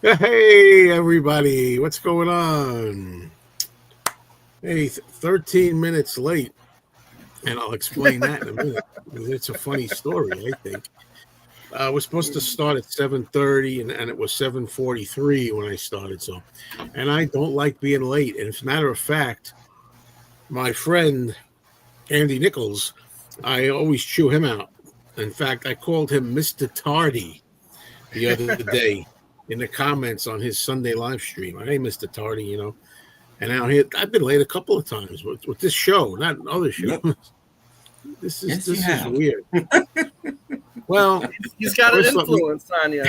Hey, everybody, what's going on? Hey, 13 minutes late, and I'll explain that in a minute. It's a funny story, I think. We're supposed to start at 7:30, and it was 7:43 when I started. So, and I don't like being late. And as a matter of fact, my friend Andy Nichols, I always chew him out. In fact, I called him Mr. Tardy the other day in the comments on his Sunday live stream. Hey, Mr. Tardy, And now here, I've been late a couple of times with this show, not other shows. Yep. This Yes, is weird. Well, He's got an first influence on you,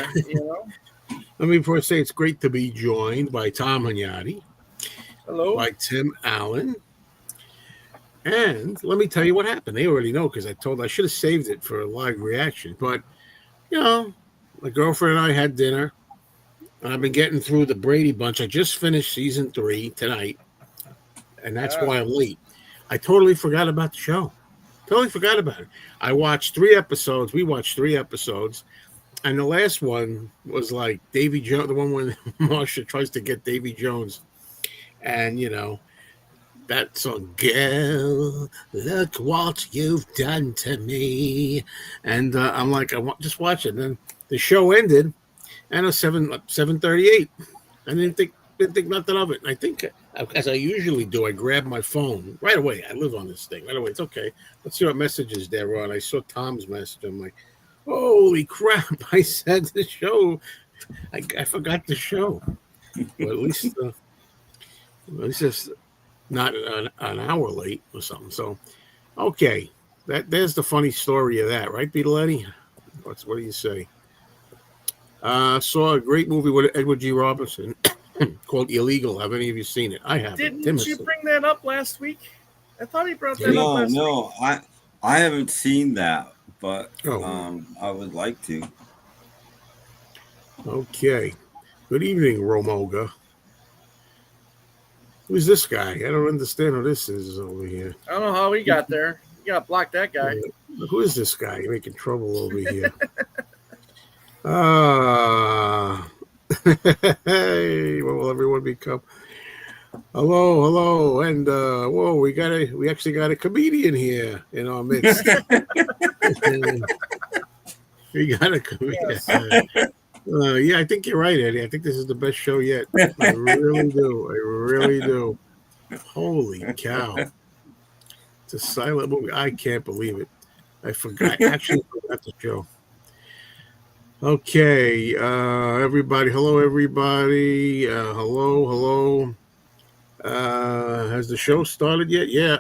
let me first say it's great to be joined by Tom Hanyati, Hello. by Tim Allen, and let me tell you what happened. They already know because I should have saved it for a live reaction. But my girlfriend and I had dinner. I've been getting through the Brady Bunch. I just finished season 3 tonight, and that's why I'm late. I totally forgot about the show. Totally forgot about it. I watched 3 episodes. We watched 3 episodes, and the last one was like Davy Jones, the one when Marsha tries to get Davy Jones, and that song, "Girl, look what you've done to me," and I'm like, just watch it. And then the show ended. And it was 7:38. I didn't think nothing of it. And I think, as I usually do, I grab my phone right away. I live on this thing right away. It's okay. Let's see what messages there are. And I saw Tom's message. I'm like, holy crap! I said the show. I forgot the show. But at least it's not an hour late or something. So, okay, there's the funny story of that, right, Beatletti? What do you say? Saw a great movie with Edward G. Robinson called Illegal. Have any of you seen it? I haven't. Didn't you bring that up last week? I thought he brought that up last week. No, I haven't seen that, but I would like to. Okay. Good evening, Romoga. Who's this guy? I don't understand who this is over here. I don't know how he got there. You gotta block that guy. Who is this guy? You're making trouble over here. Hey, what will everyone become? Hello, and whoa, we actually got a comedian here in our midst. We got a comedian. Yes. Yeah, I think you're right, Eddie. I think this is the best show yet. I really do. Holy cow! It's a silent movie. I can't believe it. I actually forgot the show. Okay, everybody. Hello, everybody. Hello. Has the show started yet? Yeah,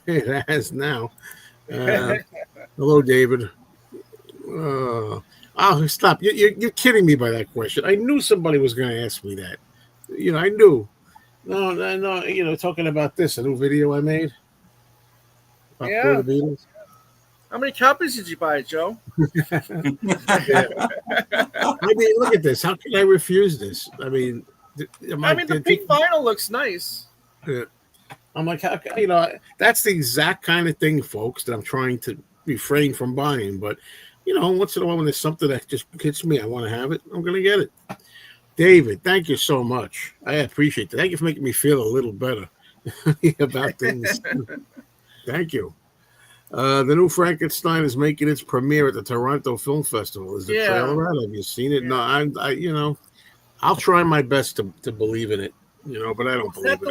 it has now. Hello, David. Stop. You're kidding me by that question. I knew somebody was going to ask me that. I knew. No. Talking about this, a new video I made. About the Beatles. How many copies did you buy, Joe? I mean, look at this. How can I refuse this? I mean, the pink vinyl looks nice. I'm like, that's the exact kind of thing, folks, that I'm trying to refrain from buying. But, once in a while when there's something that just hits me, I want to have it, I'm going to get it. David, thank you so much. I appreciate that. Thank you for making me feel a little better about things. Thank you. The new Frankenstein is making its premiere at the Toronto Film Festival. Is the trailer out? Have you seen it? Yeah. No, I'll try my best to believe in it, but I don't believe it.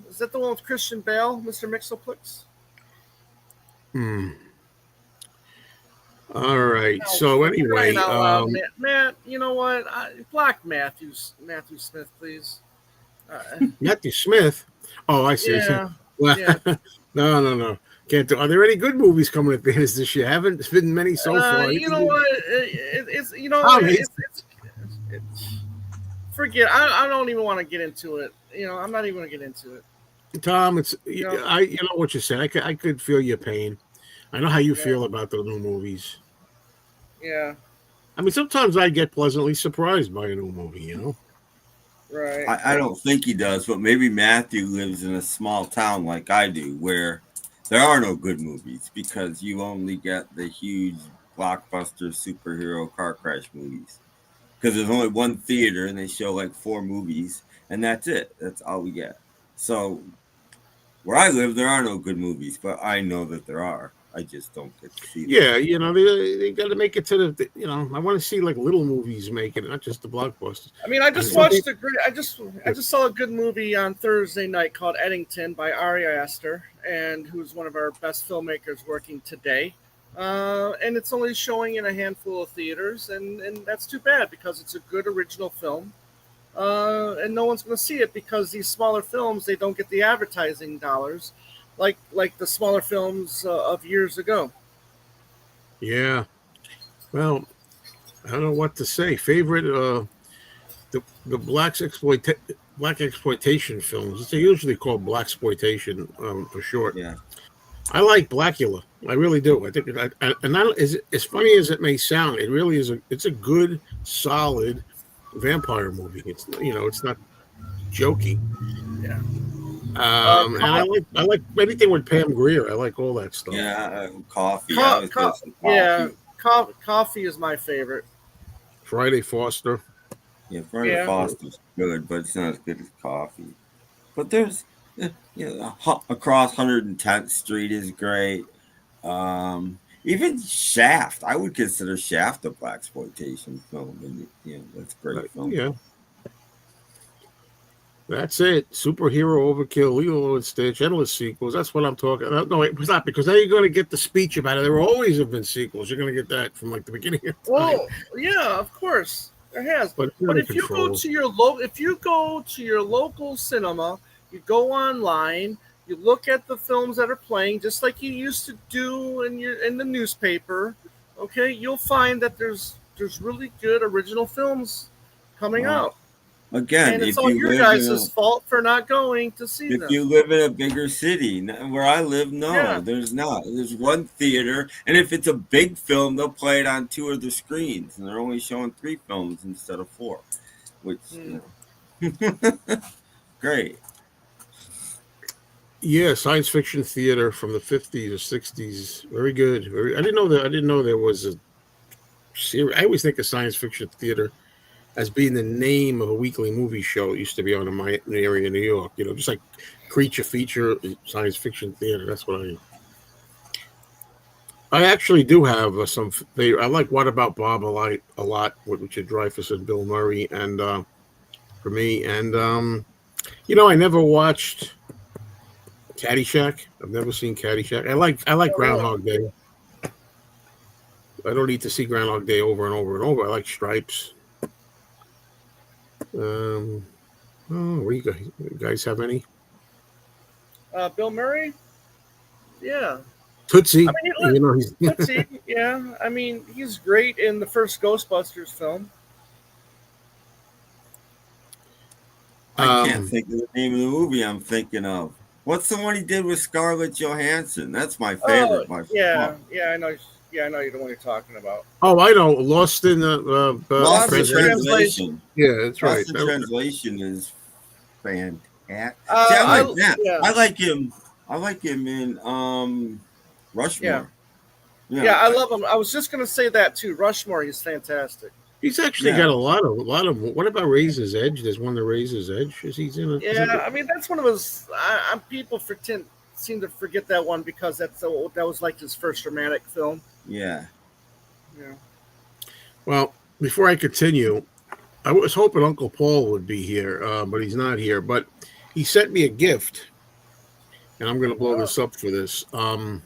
Is that the one with Christian Bale, Mr. Mixoplex? All right. So anyway, Matt, you know what? Block Matthew Smith, please. Matthew Smith. Oh, I see. Yeah. Well, no. Can't do. Are there any good movies coming at theaters this year? Haven't been many so far. You know what? Forget. I don't even want to get into it. I'm not even going to get into it. Tom, it's you know what you said. I could feel your pain. I know how you feel about the new movies. Yeah. I mean, sometimes I get pleasantly surprised by a new movie. Right. I don't think he does, but maybe Matthew lives in a small town like I do, where there are no good movies because you only get the huge blockbuster superhero car crash movies. because there's only one theater and they show like 4 movies, and that's it. That's all we get. So where I live, there are no good movies, but I know that there are. I just don't get to see them. Yeah, they got to make it to the. I want to see like little movies make it, not just the blockbusters. I mean, I just watched I just saw a good movie on Thursday night called Eddington by Ari Aster, and who's one of our best filmmakers working today. And it's only showing in a handful of theaters, and that's too bad because it's a good original film. And no one's going to see it because these smaller films, they don't get the advertising dollars like the smaller films of years ago. Yeah. Well, I don't know what to say. Favorite the black exploitation films. They're usually called blaxploitation for short. Yeah. I like Blackula. I really do. I think as funny as it may sound, it really is it's a good, solid vampire movie. It's it's not jokey. Yeah. And I like anything with Pam Grier. I like all that stuff. Yeah, coffee. Coffee is my favorite. Friday Foster. Yeah, Friday Foster's good, but it's not as good as coffee. But there's, Across 110th Street is great. Even Shaft, I would consider Shaft a blaxploitation film, and that's a great film. Yeah. That's it. Superhero overkill, Lilo and Stitch, endless sequels. That's what I'm talking about. No, it was not, because now you're going to get the speech about it. There always have been sequels. You're going to get that from like the beginning of time. Well, yeah, of course there has. But if you go to your local cinema, you go online, you look at the films that are playing, just like you used to do in the newspaper. Okay, you'll find that there's really good original films coming out. Again, and it's all your guys' fault for not going to see them. If you live in a bigger city, where I live, there's not. There's one theater, and if it's a big film, they'll play it on 2 of the screens, and they're only showing 3 films instead of 4, which great. Yeah, science fiction theater from the 50s or 60s, very good. I didn't know there was a series. I always think of science fiction theater as being the name of a weekly movie show. It used to be on in my area in New York, just like Creature Feature, Science Fiction Theater. That's what I actually do have some. I like What About Bob a lot with Richard Dreyfuss and Bill Murray, and for me, and I never watched Caddyshack. I've never seen Caddyshack. I like Groundhog Day. I don't need to see Groundhog Day over and over and over. I like Stripes. What do you guys have any? Bill Murray? Yeah. Tootsie. I mean, Tootsie, yeah. I mean, he's great in the first Ghostbusters film. I can't think of the name of the movie I'm thinking of. What's the one he did with Scarlett Johansson? That's my favorite. Yeah, I know. Yeah, I know the one you're talking about. Oh, I know. Lost in Translation. Yeah, that's right. Lost in Translation is fantastic. I like him. I like him in Rushmore. Yeah, I love him. I was just gonna say that too. Rushmore, he's fantastic. He's actually got a lot of. What about Razor's Edge? There's one that Razor's Edge. He's in it. Yeah, I mean that's one of his. People seem to forget that one because that was like his first romantic film. Yeah. Well, before I continue, I was hoping Uncle Paul would be here, but he's not here. But he sent me a gift, and I'm going to blow this up for this. I'll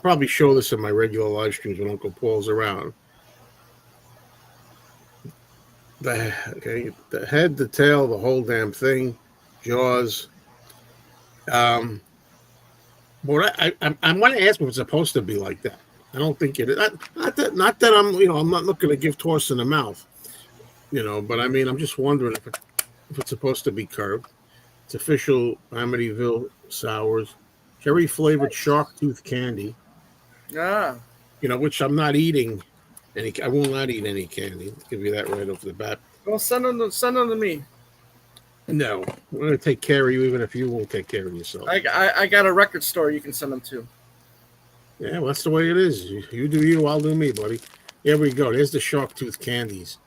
probably show this in my regular live streams when Uncle Paul's around. The head, the tail, the whole damn thing, Jaws. But I want to ask if it's supposed to be like that. I don't think it is. Not that I'm, I'm not looking to give Torsten the mouth, but I mean, I'm just wondering if it's supposed to be curved. It's official Amityville Sours, cherry flavored shark tooth candy. Which I'm not eating. I will not eat any candy. I'll give you that right off the bat. Well, send them to me. No, we're going to take care of you, even if you won't take care of yourself. I got a record store you can send them to. Yeah, well, that's the way it is. You do you, I'll do me, buddy. There we go. There's the shark tooth candies.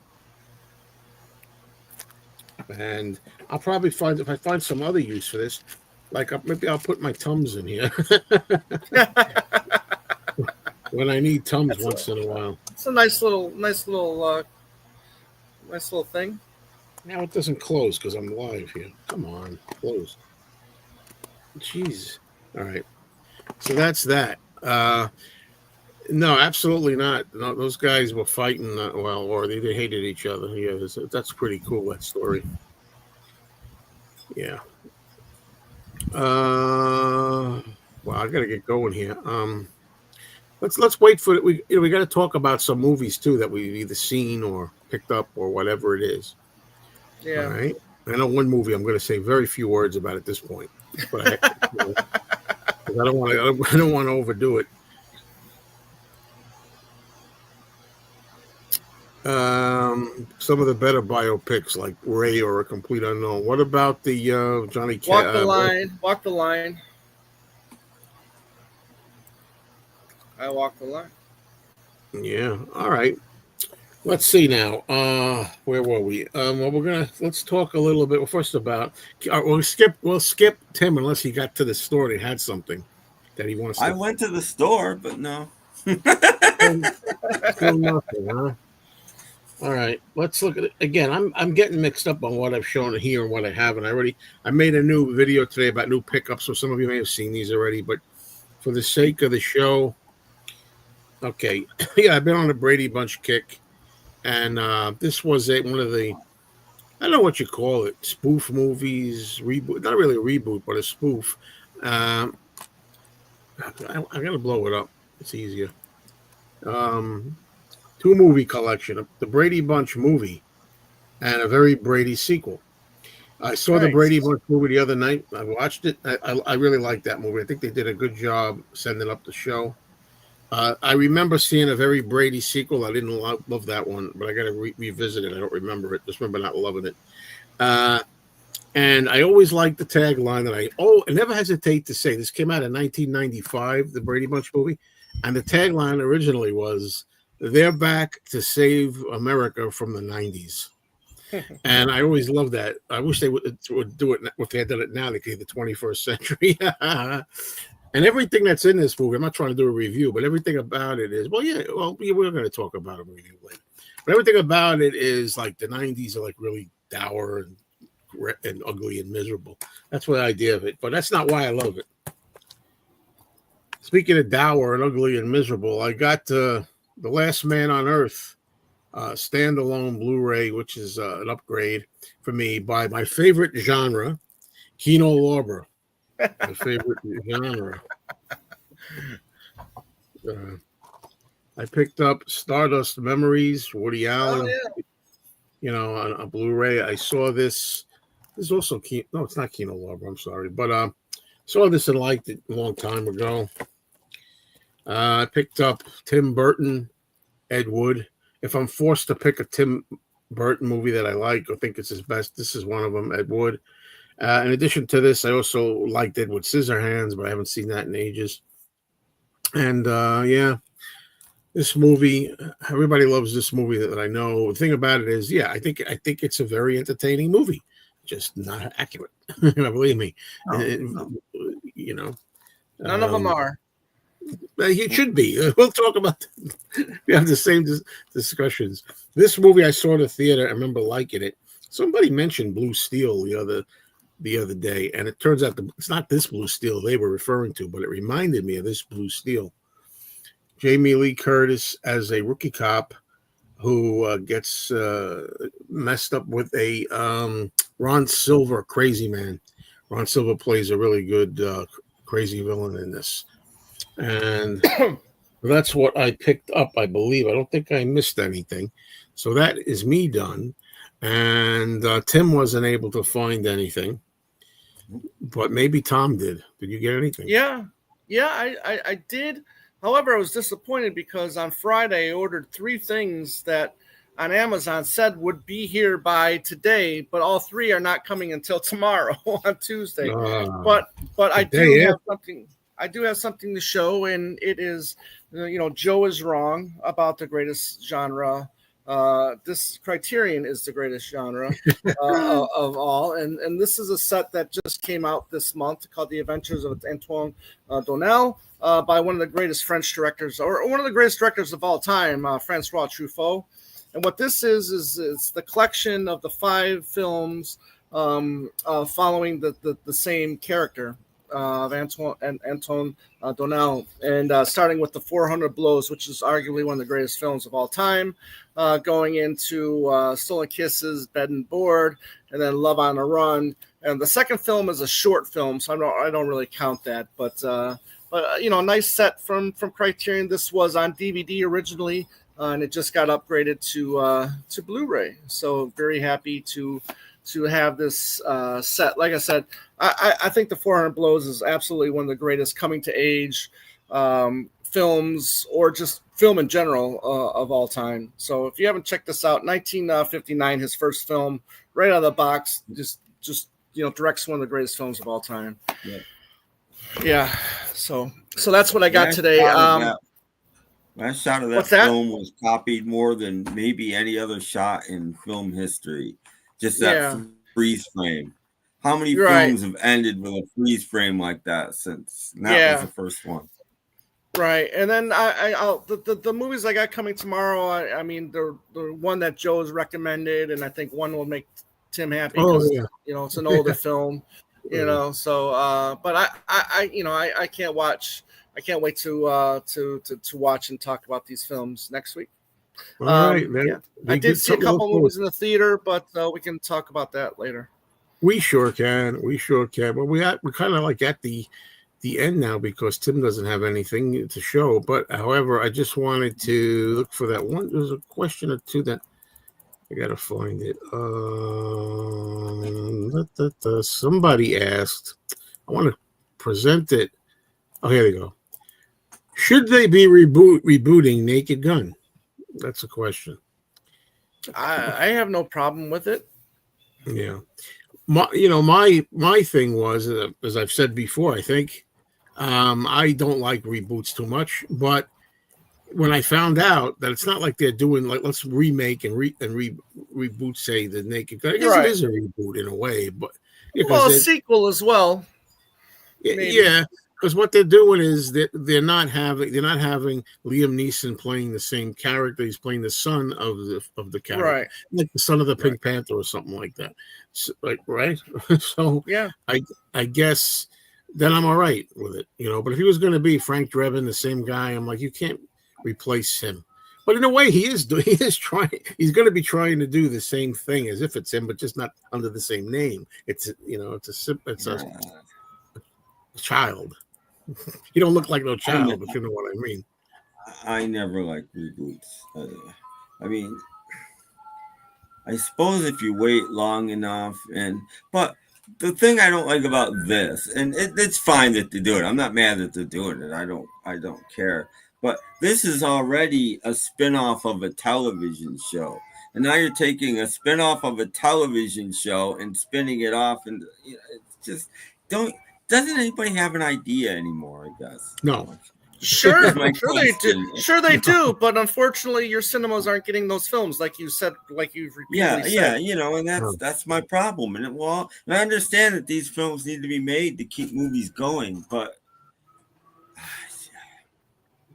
And I'll probably find, if I find some other use for this, like maybe I'll put my Tums in here when I need Tums once in a while. It's a nice little thing. Now it doesn't close because I'm live here. Come on, close. Jeez. All right. So that's that. No, absolutely not. No, those guys were fighting, well, or they hated each other. Yeah, that's pretty cool, that story. Yeah. Well, I gotta get going here. Let's wait for it. We got to talk about some movies too that we've either seen or picked up or whatever it is. Yeah. All right. I know one movie I'm going to say very few words about at this point, but I don't want to overdo it. Some of the better biopics like Ray or A Complete Unknown. What about the Johnny Walk the Line? Walk the Line. I walk the line. Yeah. All right. Let's see now. Where were we? Well, let's talk a little bit. Well, first about we'll skip Tim unless he got to the store and had something that he wants. I went to the store, but no. Still nothing, huh? All right. Let's look at it again. I'm getting mixed up on what I've shown here and what I haven't. I made a new video today about new pickups, so some of you may have seen these already. But for the sake of the show, okay. Yeah, I've been on a Brady Bunch kick. And this was one of the, I don't know what you call it, spoof movies, reboot. Not really a reboot, but a spoof. I'm going to blow it up. It's easier. 2-movie collection, the Brady Bunch movie and a very Brady sequel. I saw the Brady Bunch movie the other night. I watched it. I really liked that movie. I think they did a good job sending up the show. I remember seeing a very Brady sequel. I didn't love that one, but I got to revisit it. I don't remember it. Just remember not loving it. And I always liked the tagline that I never hesitate to say. This came out in 1995, the Brady Bunch movie. And the tagline originally was, "They're back to save America from the 90s." And I always loved that. I wish they would do it. If they had done it now, they could the 21st century. And everything that's in this movie, I'm not trying to do a review, but everything about it is, we're going to talk about a review later. But everything about it is like the 90s are like really dour and ugly and miserable. That's the idea of it, but that's not why I love it. Speaking of dour and ugly and miserable, I got The Last Man on Earth standalone Blu-ray, which is an upgrade for me by my favorite genre, Kino Lorber. My favorite genre. I picked up Stardust Memories, Woody Allen. Oh, yeah. On a Blu-ray. I saw this. This is also no, it's not Kino Lorber. I'm sorry, but saw this and liked it a long time ago. I picked up Tim Burton, Ed Wood. If I'm forced to pick a Tim Burton movie that I like or think it's his best, this is one of them, Ed Wood. In addition to this, I also liked Edward Scissorhands, but I haven't seen that in ages. And this movie, everybody loves this movie that I know. The thing about it is, I think it's a very entertaining movie, just not accurate. Believe me. None of them are. It should be. We'll talk about. We have the same discussions. This movie I saw in the theater. I remember liking it. Somebody mentioned Blue Steel the other day, and it turns out it's not this Blue Steel they were referring to, but it reminded me of this Blue Steel. Jamie Lee Curtis as a rookie cop who gets messed up with a Ron Silver crazy man. Ron Silver plays a really good crazy villain in this, and that's what I picked up. I believe. I don't think I missed anything, so that is me done. And Tim wasn't able to find anything. But maybe Tom did. Did you get anything? Yeah, I did. However, I was disappointed because on Friday I ordered 3 things that on Amazon said would be here by today, but all 3 are not coming until tomorrow on Tuesday. But I do have something. I do have something to show, and it is, Joe is wrong about the greatest genre This Criterion is the greatest genre of all, and this is a set that just came out this month called The Adventures of Antoine Donnel by one of the greatest French directors, or one of the greatest directors of all time, Francois Truffaut. And what this is it's the collection of the 5 films following the same character of Antoine Donnel, and starting with the 400 Blows, which is arguably one of the greatest films of all time, going into Stolen Kisses, Bed and Board, and then Love on the Run. And the second film is a short film, so I don't really count that. But you know, a nice set from Criterion. This was on DVD originally, and it just got upgraded to Blu-ray. So very happy to have this set. Like I said, I think the 400 Blows is absolutely one of the greatest coming to age films, or just film in general, of all time. So if you haven't checked this out, 1959, his first film, right out of the box, just you know, directs one of the greatest films of all time. Yeah. So that's what I got today. Last shot of that film was copied more than maybe any other shot in film history. Just that freeze frame. How many films have ended with a freeze frame like that since? And that was the first one. Right, and then the movies I got coming tomorrow. I mean, the one that Joe's recommended, and I think one will make Tim happy because you know, it's an older film. You know, so but I you know, I can't wait to watch and talk about these films next week. All right, I did see a couple movies in the theater, but we can talk about that later. We sure can. Well, we kind of like at the end now because Tim doesn't have anything to show. But however, I just wanted to look for that one. There's a question or two that I gotta find it. Somebody asked. I want to present it. Oh, here we go. Should they be rebooting Naked Gun? That's a question. I have no problem with it. Yeah. My thing was, as I've said before, I think I don't like reboots too much, but when I found out that it's not like they're doing like let's remake and reboot, say, the Naked Gun. I guess it is a reboot in a way, but a sequel as well. Yeah, because what they're doing is that they're not having Liam Neeson playing the same character. He's playing the son of the character, like the son of the Pink Panther or something like that. So, so I guess then I'm all right with it, you know. But if he was going to be Frank Drebin, the same guy, I'm like, you can't replace him. But in a way, he is trying. He's going to be trying to do the same thing as if it's him, but just not under the same name. It's a child. You don't look like no child, if you know what I mean. I never like reboots. I mean, I suppose if you wait long enough, but the thing I don't like about this, and it's fine that they do it. I'm not mad that they're doing it. I don't care. But this is already a spinoff of a television show, and now you're taking a spinoff of a television show and spinning it off, and you know, it's just doesn't anybody have an idea anymore? I guess no. Sure they do, but unfortunately your cinemas aren't getting those films, like you said, like you've repeatedly said. You know, and that's my problem. And I understand that these films need to be made to keep movies going, but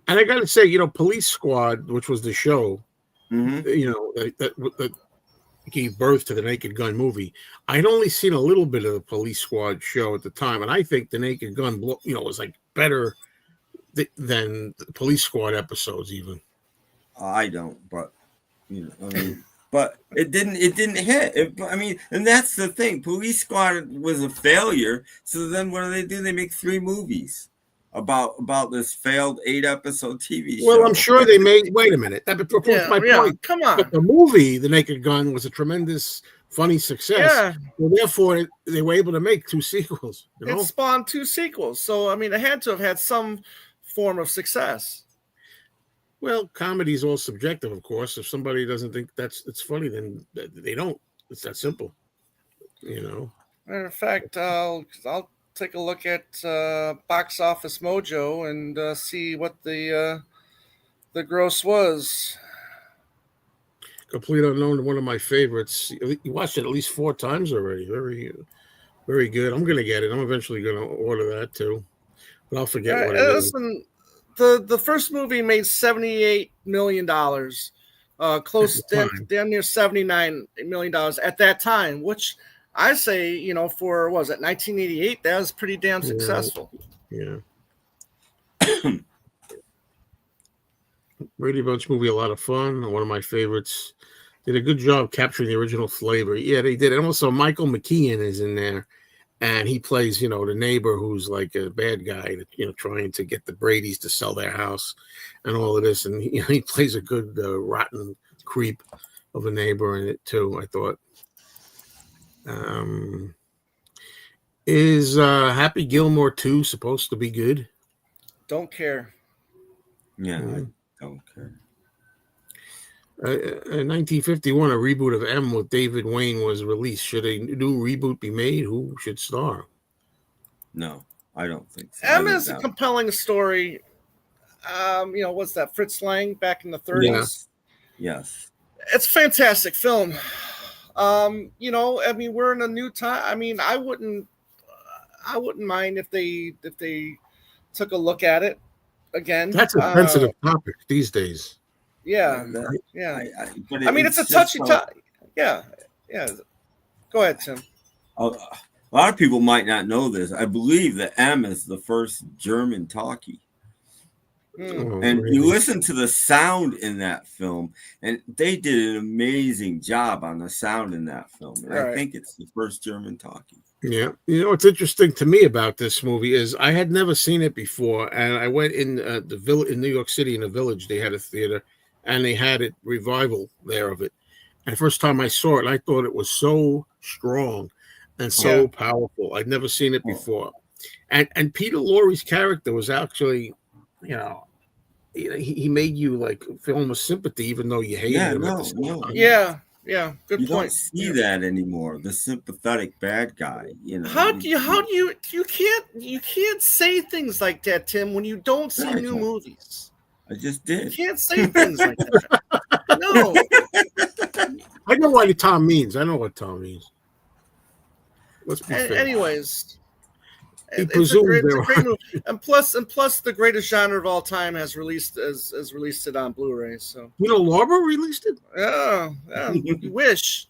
and I got to say, you know, Police Squad, which was the show, you know, that gave birth to the Naked Gun movie. I'd only seen a little bit of the Police Squad show at the time, and I think the Naked Gun, you know, was like better than the Police Squad episodes even. I don't, but you know, I mean, but it didn't hit. I mean, and that's the thing. Police Squad was a failure. So then what do? They make 3 movies about this failed 8-episode TV show. Well, I'm sure they made. Wait a minute. That proves my point. Come on. But the movie, The Naked Gun, was a tremendous, funny success. Yeah. Well, therefore, they were able to make 2 sequels. You know? It spawned 2 sequels. So I mean, it had to have had some form of success. Well, comedy is all subjective, of course. If somebody doesn't think it's funny, then they don't. It's that simple, you know. Matter of fact, I'll take a look at Box Office Mojo and see what the gross was. Complete Unknown, one of my favorites. You watched it at least 4 times already. Very, very good. I'm gonna get it. I'm eventually gonna order that too, but I'll forget what it is. Listen, the first movie made $78 million, close damn near $79 million at that time, which I say, for what was it 1988, that was pretty damn successful. Yeah. Brady Bunch movie, a lot of fun. One of my favorites. Did a good job capturing the original flavor. Yeah, they did. And also Michael McKean is in there, and he plays, the neighbor who's like a bad guy, trying to get the Bradys to sell their house and all of this. And he plays a good rotten creep of a neighbor in it too, I thought. Is Happy Gilmore 2 supposed to be good? Don't care. Yeah, I don't care. In 1951, a reboot of M with David Wayne was released. Should a new reboot be made? Who should star? No, I don't think so. M is a compelling story. What's that? Fritz Lang back in the 30s? Yes. It's a fantastic film. We're in a new time. I wouldn't mind if they took a look at it again. That's a sensitive topic these days. Yeah. But it's a touchy topic. Yeah. Go ahead, Tim. A lot of people might not know this. I believe that M is the first German talkie. And you listen to the sound in that film, and they did an amazing job on the sound in that film. And I think it's the first German talkie. Yeah. What's interesting to me about this movie is I had never seen it before, and I went in the village in New York City in a village. They had a theater, and they had a revival there of it. And the first time I saw it, I thought it was so strong and so powerful. I'd never seen it before. And Peter Lorre's character was actually, he made you like feel almost sympathy, even though you hated him. Yeah, good you point. Don't see that anymore. The sympathetic bad guy. You can't say things like that, Tim, when you don't see new movies. I just did. You can't say things like that. No. I know what Tom means. I know what Tom means. Let's be fair. Anyways, it's a great movie. And plus, the greatest genre of all time has released it on Blu-ray. So Larber released it. Yeah. You wish,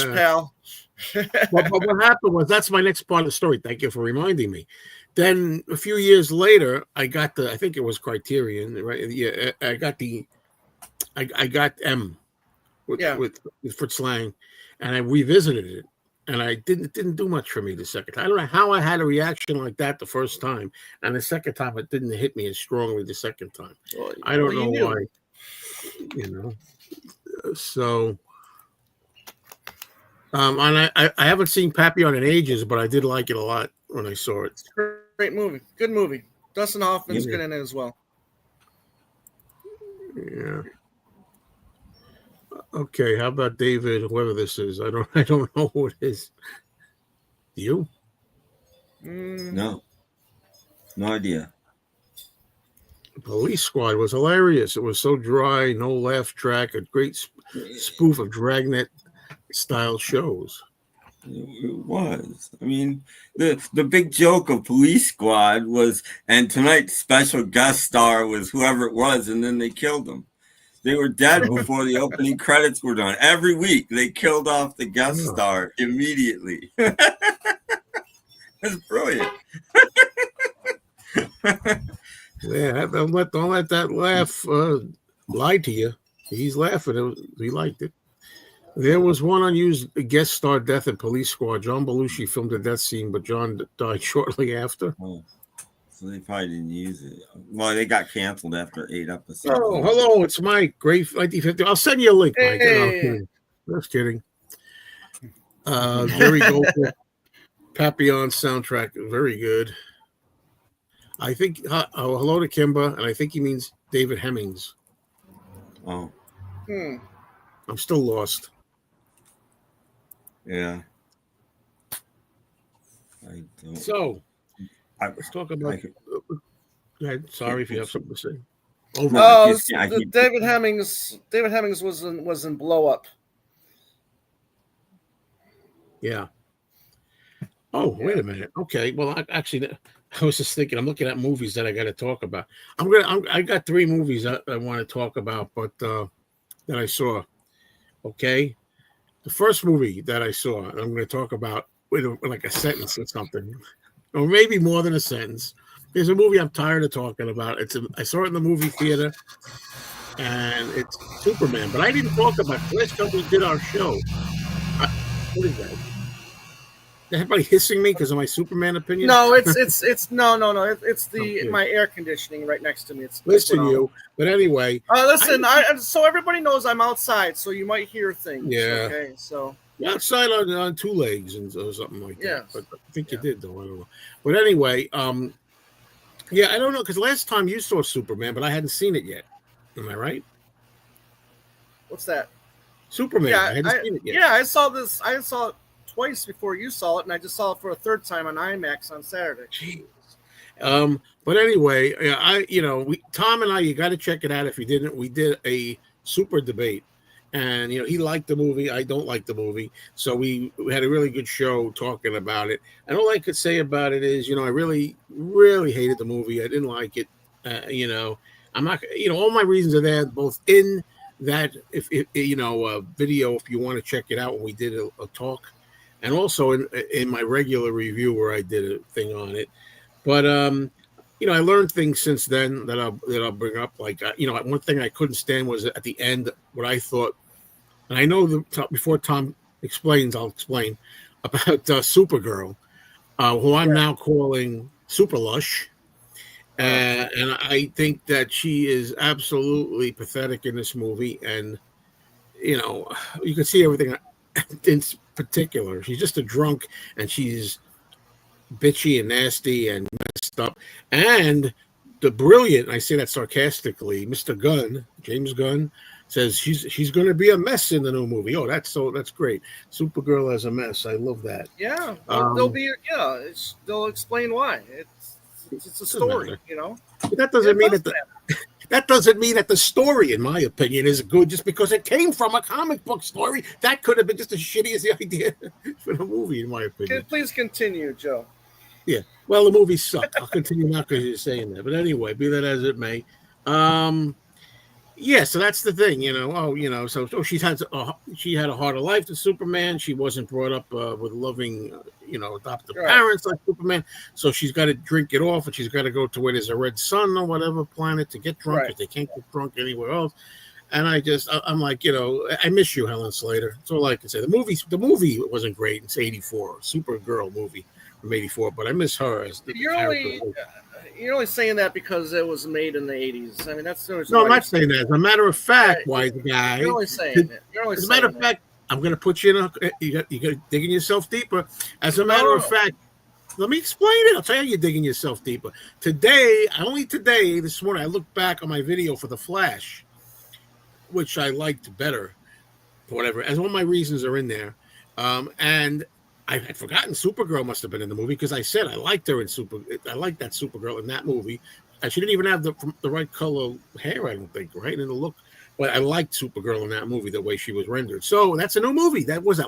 pal. but what happened was that's my next part of the story. Thank you for reminding me. Then a few years later, I got I think it was Criterion, right? Yeah, I got M with Fritz Lang, and I revisited it, and it didn't do much for me the second time. I don't know how I had a reaction like that the first time, and the second time it didn't hit me as strongly the second time. I don't know why. So. And I haven't seen Papillon in ages, but I did like it a lot when I saw it. Great movie. Good movie. Dustin Hoffman's good in it as well. Yeah. Okay, how about David, whoever this is? I don't know who it is. You? No idea. Police Squad was hilarious. It was so dry, no laugh track, a great spoof of Dragnet style shows. It was. I mean, the big joke of Police Squad was, and tonight's special guest star was whoever it was, and then they killed them. They were dead before the opening credits were done. Every week they killed off the guest star immediately. That's brilliant. Yeah, don't let that laugh lie to you. He's laughing. He liked it. There was one unused guest star death in Police Squad. John Belushi filmed the death scene, but John died shortly after. Oh, so they probably didn't use it. Well, they got canceled after 8 episodes. Oh, hello, it's Mike. Great 1950. I'll send you a link, Mike. Hey. No, just kidding. Very good. Papillon soundtrack, very good. I think, hello to Kimba, and I think he means David Hemmings. Oh. I'm still lost. Yeah. I don't. So, let's talk about. Sorry if you have something to say. Over. Oh, David Hemmings. David Hemmings was in Blow Up. Yeah. Oh, wait a minute. Okay. Well, I was just thinking. I'm looking at movies that I got to talk about. I got 3 movies that I want to talk about, but that I saw. Okay. The first movie that I saw, and I'm going to talk about with like a sentence or something, or maybe more than a sentence. There's a movie I'm tired of talking about. I saw it in the movie theater, and it's Superman. But I didn't talk about it. Last time we did our show. What is that? Is everybody hissing me because of my Superman opinion? No, it's no. It's Okay. my air conditioning right next to me. Listen, you. But anyway. Listen. So everybody knows I'm outside, so you might hear things. Yeah. Okay. So. You're outside on 2 legs or something like that. Yes. But I think you did, though. I don't know. But anyway, yeah, I don't know, because last time you saw Superman, but I hadn't seen it yet. Am I right? What's that? Superman. Yeah, I hadn't seen it yet. Yeah, I saw this. I saw it twice before you saw it, and I just saw it for a 3rd time on IMAX on Saturday. Jeez. But anyway, Tom and I, you got to check it out if you didn't. We did a super debate. And, he liked the movie. I don't like the movie. So we had a really good show talking about it. And all I could say about it is, I really, really hated the movie. I didn't like it. I'm not, all my reasons are there, both in that, if video, if you want to check it out when we did a talk, and also in my regular review where I did a thing on it. But, I learned things since then that I'll bring up. Like, one thing I couldn't stand was at the end, what I thought. And I know before Tom explains, I'll explain about Supergirl, who I'm now calling Super Lush. And I think that she is absolutely pathetic in this movie. And, you can see everything in particular. She's just a drunk, and she's bitchy and nasty and messed up. And the brilliant, I say that sarcastically, Mr. Gunn, James Gunn, says she's going to be a mess in the new movie. Oh, that's great. Supergirl as a mess. I love that. Yeah, they'll explain why. It's a story, But that doesn't mean that doesn't mean that the story, in my opinion, is good just because it came from a comic book story. That could have been just as shitty as the idea for the movie, in my opinion. Please continue, Joe. Yeah. Well, the movie sucked. I'll continue now because you're saying that. But anyway, be that as it may. Yeah, so that's the thing, So she had a harder life than Superman. She wasn't brought up with loving, adoptive parents like Superman. So she's got to drink it off, and she's got to go to where there's a red sun or whatever planet to get drunk, because they can't get drunk anywhere else. And I'm like, I miss you, Helen Slater. That's all I can say. The movie wasn't great. It's 84, Supergirl movie from 84, but I miss her as the character. You're only saying that because it was made in the 80s. I mean, that's no. I'm not saying that. As a matter of fact, wise guy. You're only saying it. As a matter of fact, I'm going to put you in you got digging yourself deeper. As a matter of fact, let me explain it. I'll tell you, you're digging yourself deeper. Only today, this morning, I looked back on my video for The Flash, which I liked better, whatever. As all my reasons are in there, and I had forgotten Supergirl must have been in the movie, because I said I liked her I liked that Supergirl in that movie. And she didn't even have the right color hair, I don't think, right? In the look. But I liked Supergirl in that movie, the way she was rendered. So that's a new movie. That was a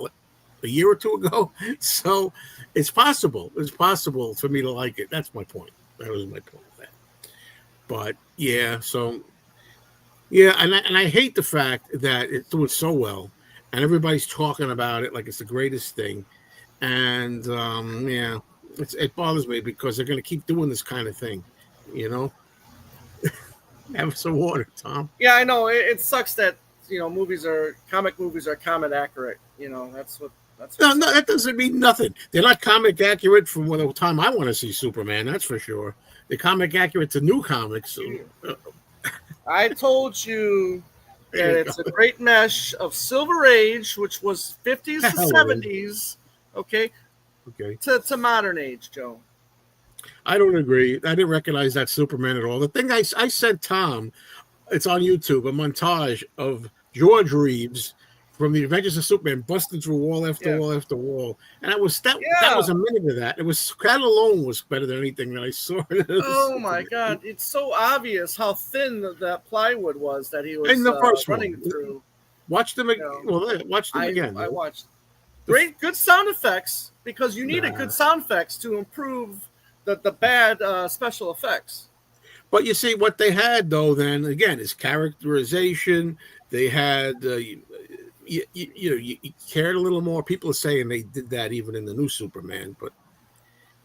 year or 2 ago. So it's possible. It's possible for me to like it. That's my point. That was my point of that. But yeah, so yeah, and I hate the fact that it's doing so well, and everybody's talking about it like it's the greatest thing. And yeah, it bothers me because they're going to keep doing this kind of thing, Have some water, Tom. Yeah, I know. It sucks that comic movies are comic accurate. That's what. No, that doesn't mean nothing. They're not comic accurate from the time I want to see Superman. That's for sure. They're comic accurate to new comics. So, I told you that it's a great mesh of Silver Age, which was 50s to 70s. Okay. To modern age, Joe. I don't agree. I didn't recognize that Superman at all. The thing I sent Tom, it's on YouTube, a montage of George Reeves from the Adventures of Superman, busting through wall after wall after wall, and that was a minute of that. It was that alone was better than anything that I saw. Oh my God! It's so obvious how thin that plywood was that he was in the first running one. through. Watch them. Well, watch them again. I watched. Good sound effects, because you needed good sound effects to improve the bad special effects. But you see what they had though. Then again, is characterization. They had. You cared a little more. People are saying they did that even in the new Superman, but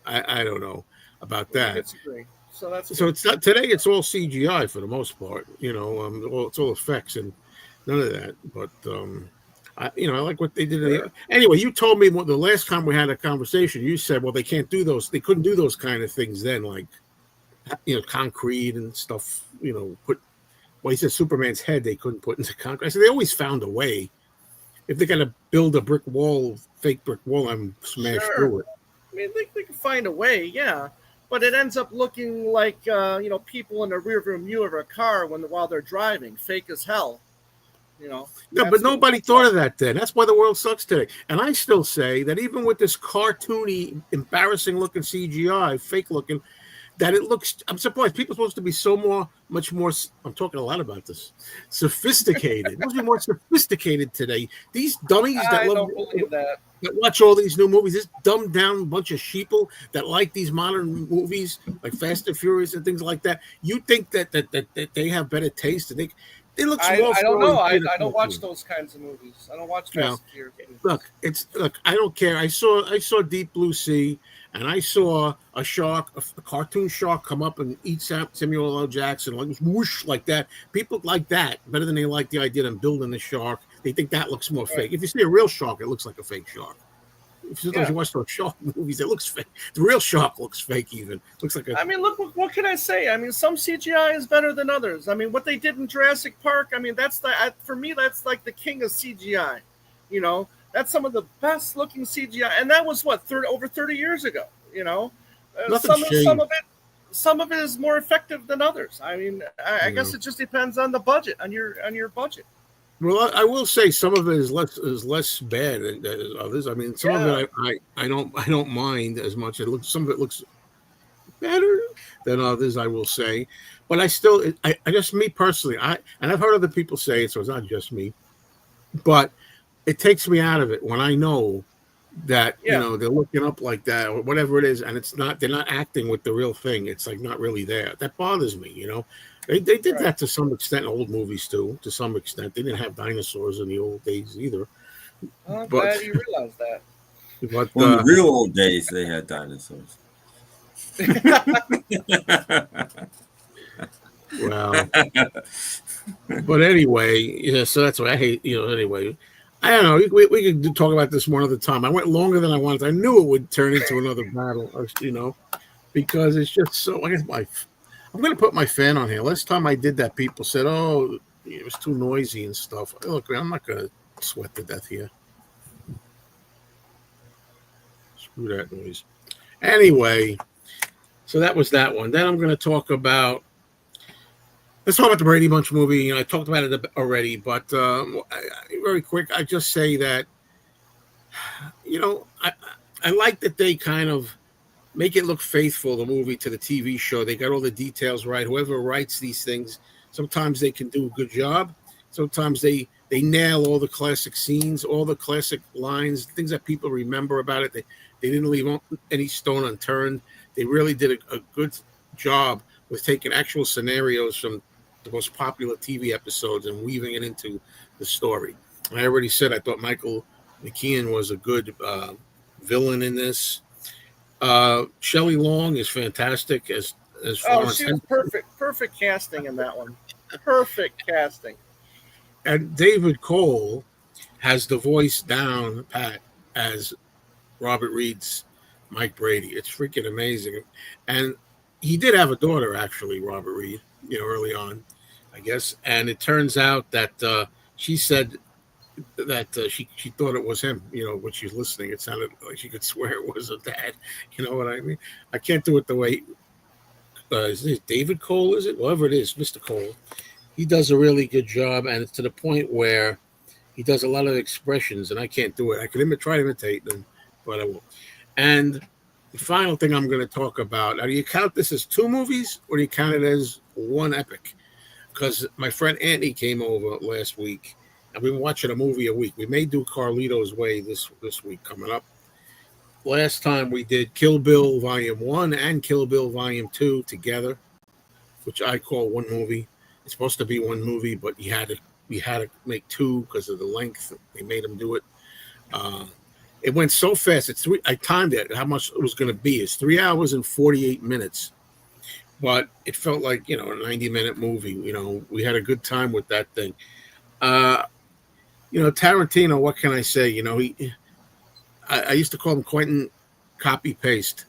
I don't know about that. I disagree. So it's not today. It's all CGI for the most part. It's all effects and none of that. But I like what they did. Anyway, you told me the last time we had a conversation. You said, well, they can't do those. They couldn't do those kind of things then, like concrete and stuff. He said Superman's head they couldn't put into concrete. I said they always found a way. If they're gonna build a fake brick wall, I'm smash through it. I mean, they can find a way, yeah, but it ends up looking like people in the rearview mirror of a car while they're driving, fake as hell. No, but nobody thought of that then. That's why the world sucks today. And I still say that even with this cartoony, embarrassing looking CGI, fake looking, that it looks. I'm surprised people are supposed to be much more. I'm talking a lot about this. Sophisticated. Supposed to be more sophisticated today. These dummies that watch all these new movies, this dumbed down bunch of sheeple that like these modern movies like Fast and Furious and things like that. You think that they have better taste? And they look small. I don't know. I don't watch those kinds of movies. I don't watch Fast and Furious movies. Look. I don't care. I saw Deep Blue Sea. And I saw a shark, a cartoon shark, come up and eat Samuel L. Jackson, like whoosh, like that. People like that better than they like the idea of building the shark. They think that looks more fake. If you see a real shark, it looks like a fake shark. If you watch those shark movies, it looks fake. The real shark looks fake. Even looks like I mean, look. What can I say? I mean, some CGI is better than others. I mean, what they did in Jurassic Park. I mean, for me, that's like the king of CGI. That's some of the best looking CGI, and that was over 30 years ago. Some of it is more effective than others. I mean, I guess it just depends on the budget, on your budget. Well, I will say some of it is less bad than others. I mean, some of it I don't mind as much. Some of it looks better than others, I will say, but I just me personally, and I've heard other people say it, so it's not just me, but it takes me out of it when I know that they're looking up like that or whatever it is, and they're not acting with the real thing. It's like not really there. That bothers me. They did that to some extent in old movies too. To some extent, they didn't have dinosaurs in the old days either. I'm glad you realized that. But in the real old days, they had dinosaurs. Well, but anyway, so that's what I hate. Anyway. I don't know. We could talk about this one other time. I went longer than I wanted. I knew it would turn into another battle, because it's just so. I guess I'm going to put my fan on here. Last time I did that, people said, "Oh, it was too noisy and stuff." Look, I'm not going to sweat to death here. Screw that noise. Anyway, so that was that one. Then I'm going to talk about. Let's talk about the Brady Bunch movie. I talked about it already, but very quick, I just say that, I like that they kind of make it look faithful, the movie, to the TV show. They got all the details right. Whoever writes these things, sometimes they can do a good job. Sometimes they nail all the classic scenes, all the classic lines, things that people remember about it. They didn't leave any stone unturned. They really did a good job with taking actual scenarios from the most popular TV episodes and weaving it into the story. I already said I thought Michael McKean was a good villain in this. Shelley Long is fantastic as Florence. She was perfect casting in that one. Perfect casting. And David Cole has the voice down pat as Robert Reed's Mike Brady. It's freaking amazing. And he did have a daughter, actually, Robert Reed, early on, I guess. And it turns out that she said that she thought it was him, when she was listening. It sounded like she could swear it was her dad. You know what I mean? I can't do it the way, is it David Cole, is it? Whoever it is, Mr. Cole. He does a really good job, and it's to the point where He does a lot of expressions, and I can't do it. I can try to imitate them, but I won't. And the final thing I'm going to talk about. Now, do you count this as two movies, or do you count it as one epic? Because my friend Anthony came over last week, and we've been watching a movie a week. We may do Carlito's Way this week coming up. Last time we did Kill Bill Volume 1 and Kill Bill Volume 2 together, which I call one movie. It's supposed to be one movie, but you had to make two because of the length. They made them do it. Uh, it went so fast. It's three. I timed it how much it was going to be. It's 3 hours and 48 minutes, but it felt like a 90-minute movie. We had a good time with that thing. Uh, Tarantino. What can I say? I used to call him Quentin copy paste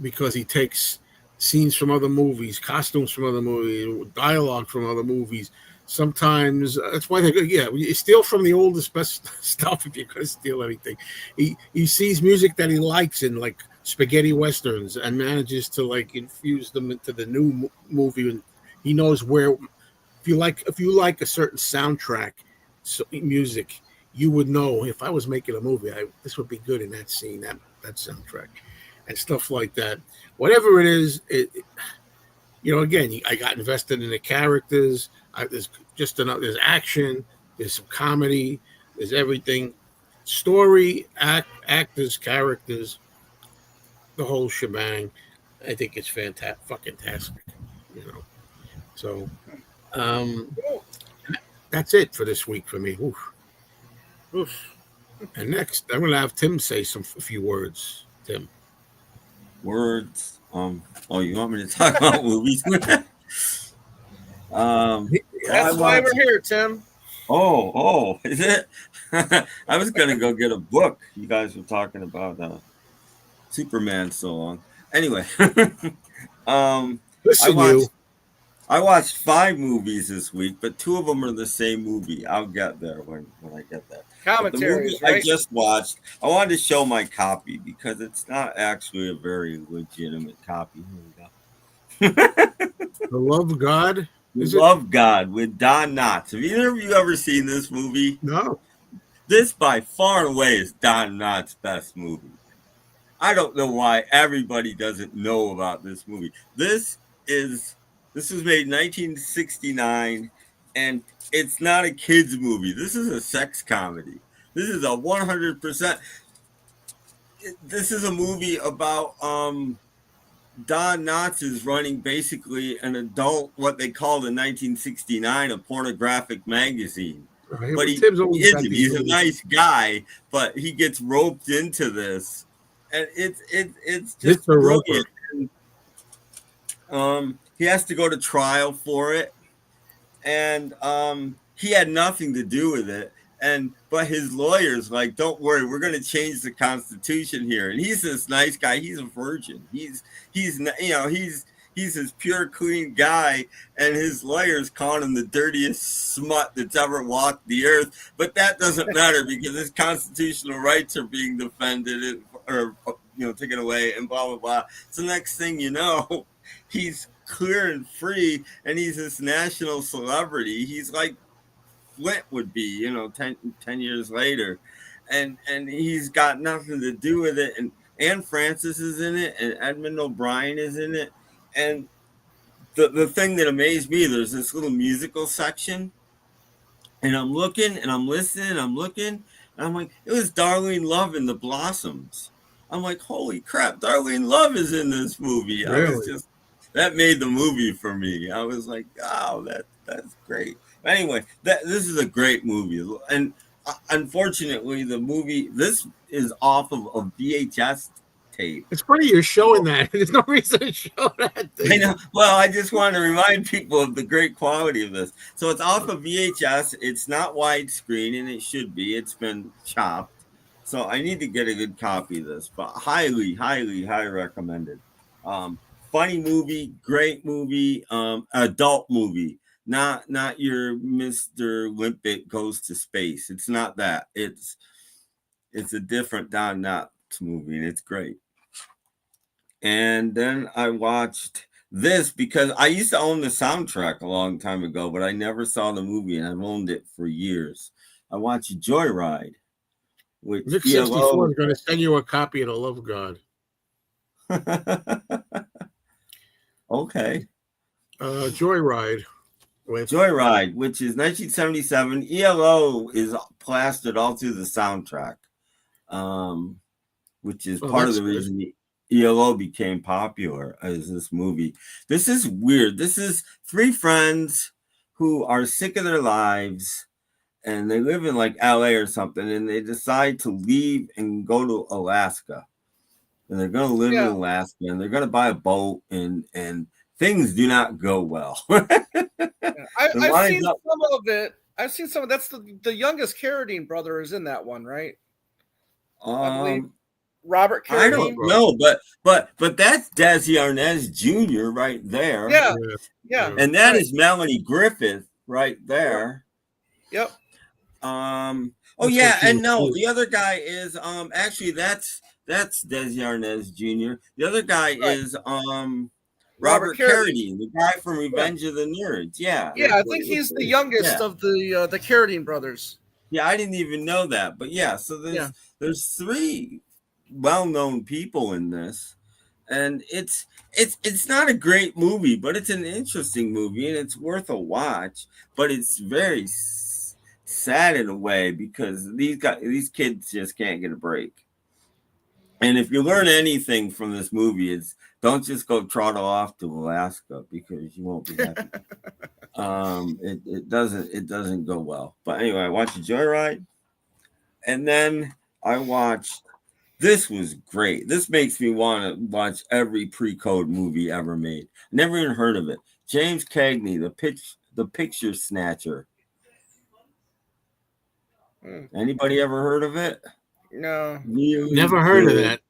because he takes scenes from other movies, costumes from other movies, dialogue from other movies. Sometimes that's why they go. Yeah, you steal from the oldest best stuff if you're going to steal anything. He sees music that he likes in like spaghetti westerns and manages to like infuse them into the new movie. And he knows where. If you like a certain soundtrack, music, you would know if I was making a movie, this would be good in that scene, that soundtrack, and stuff like that. Whatever it is, again, I got invested in the characters. There's just enough. There's action. There's some comedy. There's everything. Story, actors, characters, the whole shebang. I think it's fantastic, fucking tastic. So that's it for this week for me. Oof. Oof. And next, I'm going to have Tim say a few words. Tim. Words. Oh, you want me to talk about movies? That's why we're here, Tim. Oh, is it? I was gonna go get a book. You guys were talking about Superman so long. Anyway, Listen, I watched 5 movies this week, but 2 of them are the same movie. I'll get there when I get there. Commentaries, the movie I just watched, I wanted to show my copy because it's not actually a very legitimate copy. Here we go. The Love of God? Love God with Don Knotts. Have either of you ever seen this movie? No. This by far and away is Don Knotts' best movie. I don't know why everybody doesn't know about this movie. This was made in 1969, and it's not a kids movie. This is a sex comedy. This is a 100%. This is a movie about Don Knotts is running basically an adult, what they called in 1969 a pornographic magazine. But he isn't. He's a nice guy, but he gets roped into this, and it's just brilliant. He has to go to trial for it, and he had nothing to do with it. But his lawyer's like, don't worry, we're going to change the Constitution here. And he's this nice guy. He's a virgin. He's this pure, clean guy, and his lawyer's calling him the dirtiest smut that's ever walked the earth. But that doesn't matter because his constitutional rights are being defended or taken away, and blah blah blah. So next thing you know, he's clear and free, and he's this national celebrity. He's like Flint would be, 10 years later, and he's got nothing to do with it. And Anne Francis is in it, and Edmund O'Brien is in it. And the thing that amazed me, there's this little musical section, and I'm looking and I'm listening and I'm looking, and I'm like, it was Darlene Love in The Blossoms. I'm like, holy crap, Darlene Love is in this movie. Really? That made the movie for me. I was like, oh, that's great. Anyway, this is a great movie, and unfortunately, this is off of a VHS tape. It's funny you're showing that. There's no reason to show that thing. I know. Well, I just want to remind people of the great quality of this. So it's off of VHS. It's not widescreen, and it should be. It's been chopped. So I need to get a good copy of this, but highly, highly, highly recommended. Funny movie, great movie, adult movie. Not your Mr. Olympic goes to space. It's not that. It's a different Don Knotts movie, and it's great. And then I watched this because I used to own the soundtrack a long time ago, but I never saw the movie, and I've owned it for years. I watched Joyride, which Nick 64 is going to send you a copy of The Love of God. Okay. Joyride. Joyride, which is 1977. ELO is plastered all through the soundtrack, which is part of the reason ELO became popular as this movie. This is weird. This is three friends who are sick of their lives, and they live in like LA or something, and they decide to leave and go to Alaska. And they're going to live in Alaska, and they're going to buy a boat, and things do not go well. I've seen some of it. I've seen some of that's the youngest Carradine brother is in that one, right? I believe Robert Carradine. I don't know, but that's Desi Arnaz Jr. right there. Yeah. And that is Melanie Griffith right there. Yep. Oh yeah, and no, the other guy is actually that's Desi Arnaz Jr. The other guy is Robert Carradine, the guy from Revenge of the Nerds. Yeah, I think he's the youngest of the Carradine brothers. Yeah, I didn't even know that, but so there's three well-known people in this, and it's not a great movie, but it's an interesting movie and it's worth a watch. But it's very sad in a way because these kids just can't get a break. And if you learn anything from this movie, it's don't just go trot off to Alaska because you won't be happy. It doesn't go well. But anyway, I watched Joyride, and then I watched. This was great. This makes me want to watch every pre-code movie ever made. Never even heard of it. James Cagney, the Picture Snatcher. Anybody ever heard of it? No. Really never heard of that.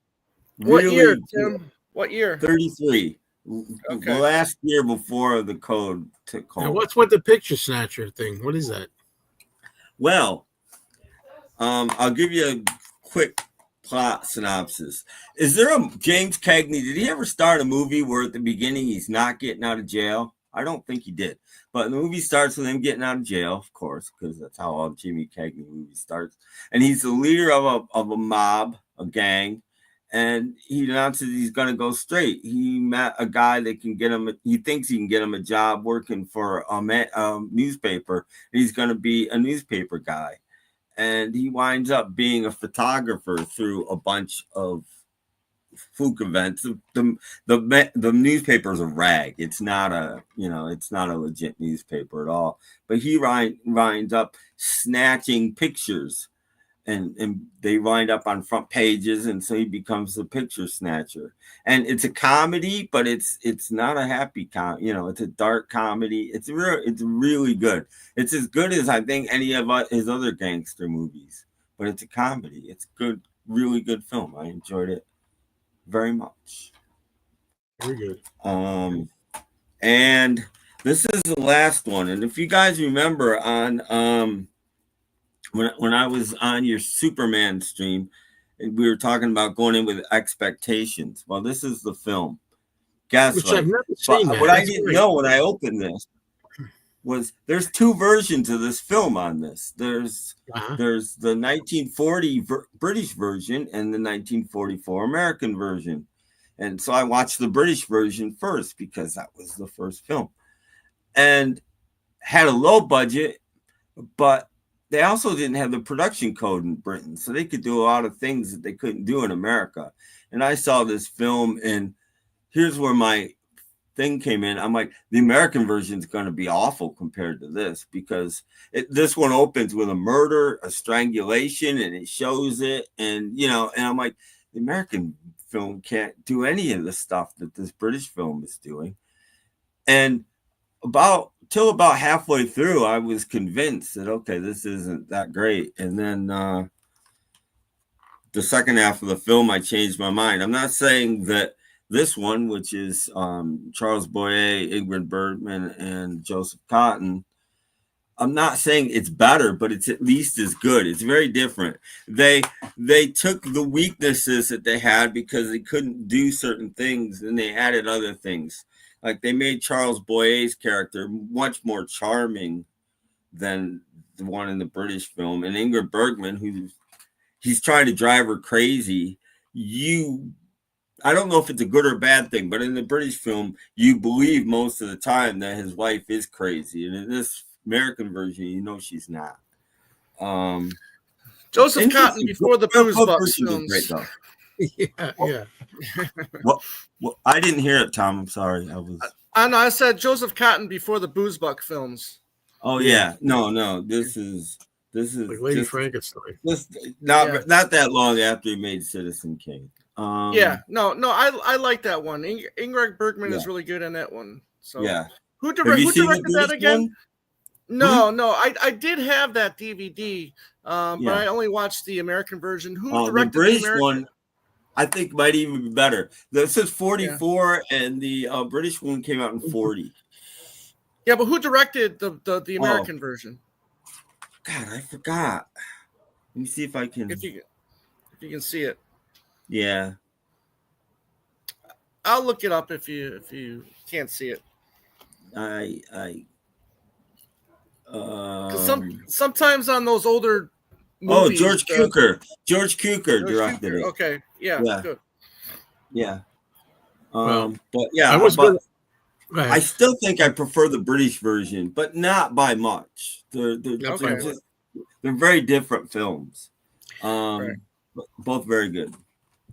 What year, Tim? What year? 33. Okay. The last year before the code took hold. Now what's with the Picture Snatcher thing? What is that? Well, I'll give you a quick plot synopsis. Is there a James Cagney? Did he ever start a movie where at the beginning he's not getting out of jail? I don't think he did. But the movie starts with him getting out of jail, of course, because that's how all Jimmy Cagney movies starts. And he's the leader of a mob, a gang, and he announces he's going to go straight. He met a guy that can get him. He thinks he can get him a job working for a newspaper. He's going to be a newspaper guy, and he winds up being a photographer through a bunch of fluke events. The newspaper's a rag. It's not a legit newspaper at all. But he winds up snatching pictures, and they wind up on front pages, and so he becomes the picture snatcher. And it's a comedy, but it's not a happy it's a dark comedy. It's really good. It's as good as I think any of his other gangster movies, but it's a comedy. It's good, really good film. I enjoyed it very much. Very good. And this is the last one. And if you guys remember on when I was on your Superman stream, we were talking about going in with expectations. Well, this is the film. Guess what? I've never seen that. What I didn't know when I opened this was there's two versions of this film on this. There's the 1940 British version and the 1944 American version. And so I watched the British version first because that was the first film. And had a low budget, but they also didn't have the production code in Britain. So they could do a lot of things that they couldn't do in America. And I saw this film, and here's where my thing came in. I'm like, the American version is going to be awful compared to this because this one opens with a murder, a strangulation, and it shows it. And, and I'm like, the American film can't do any of the stuff that this British film is doing. And till about halfway through, I was convinced that, okay, this isn't that great. And then the second half of the film, I changed my mind. I'm not saying that this one, which is Charles Boyer, Ingrid Bergman, and Joseph Cotten, I'm not saying it's better, but it's at least as good. It's very different. They took the weaknesses that they had because they couldn't do certain things, and they added other things. Like they made Charles Boyer's character much more charming than the one in the British film, and Ingrid Bergman, he's trying to drive her crazy. I don't know if it's a good or bad thing, but in the British film, you believe most of the time that his wife is crazy, and in this American version, you know she's not. Joseph Cotton before the Booze Bucks films. Great, though. Yeah. Well, I didn't hear it, Tom. I'm sorry. I said Joseph Cotton before the Booze Buck films. Oh yeah, no. This is like Lady Frankenstein. Not that long after he made Citizen Kane. I like that one. Ingrid Bergman is really good in that one. So yeah, who directed that again? No, I did have that DVD, but I only watched the American version. Who directed the British one? I think might even be better. This is 44, and the British one came out in 40. Yeah, but who directed the American version? God, I forgot. Let me see if I can. If you can see it. Yeah. I'll look it up if you can't see it. Sometimes on those older movies, George Cukor. George Cukor directed it. Okay. Yeah. Good. Yeah. But yeah, I still think I prefer the British version, but not by much. They're very different films. Both very good.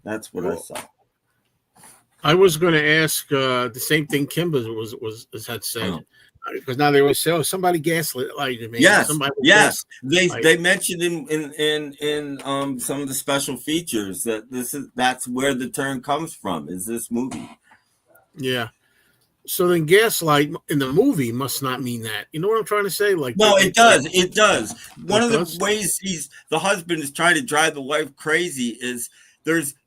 That's what I saw. I was going to ask the same thing Kimber had said, because now they always say, somebody gaslighted me. Yes. They mentioned in some of the special features that that's where the term comes from. Is this movie? Yeah. So then gaslight in the movie must not mean that. You know what I'm trying to say? It does. It does. One of the ways the husband is trying to drive the wife crazy is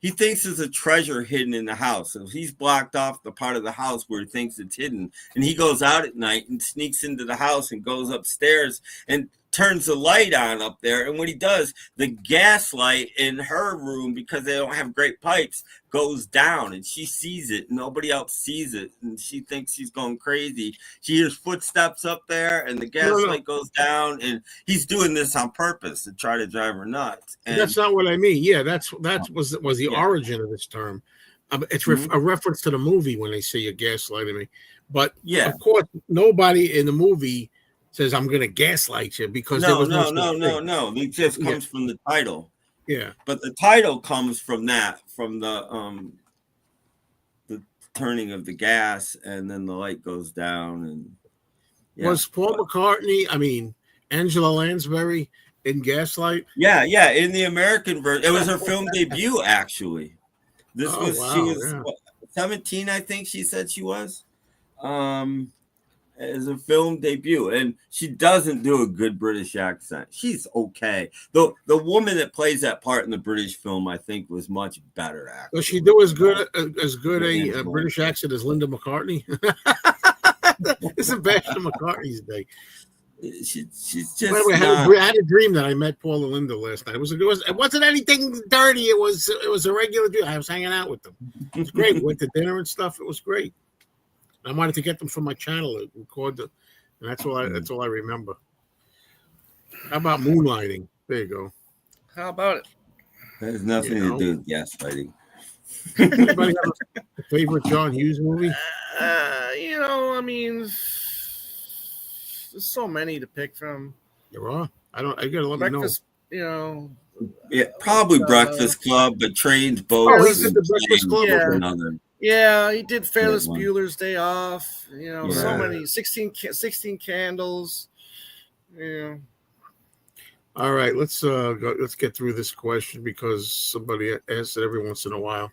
he thinks there's a treasure hidden in the house. So he's blocked off the part of the house where he thinks it's hidden. And he goes out at night and sneaks into the house and goes upstairs and turns the light on up there. And when he does, the gas light in her room, because they don't have great pipes, goes down, and she sees it. Nobody else sees it, and she thinks she's going crazy. She hears footsteps up there, and the gas light goes down, and he's doing this on purpose to try to drive her nuts. And that's not what I mean. Yeah, that was the origin of this term. It's a reference to the movie when they say you're gaslighting me. But of course, nobody in the movie says I'm going to gaslight you, because no. It just comes from the title. Yeah, but the title comes from the turning of the gas, and then the light goes down. And was Paul McCartney? I mean, Angela Lansbury in Gaslight? Yeah. In the American version, it was her film debut. Actually, she was 17, I think she said she was. As a film debut, and she doesn't do a good British accent. She's okay. The woman that plays that part in the British film, I think, was much better. Actually. Does she do as good a British accent as Linda McCartney? It's Sebastian McCartney's day. She's just. By the way, I had a dream that I met Paul and Linda last night. It wasn't anything dirty. It was a regular dream. I was hanging out with them. It was great. We went to dinner and stuff. It was great. I wanted to get them from my channel to record them, and that's all I remember. How about moonlighting? There you go. How about it? That has nothing to do with gaslighting. Anybody have a favorite John Hughes movie? I mean, there's so many to pick from. There are. I gotta let me know. Yeah, probably Breakfast Club, but Trains, Boats. He did the Breakfast Club. Another. Yeah, he did Ferris Bueller's Day Off. So many 16 Candles. Yeah. All right, let's get through this question, because somebody asks it every once in a while.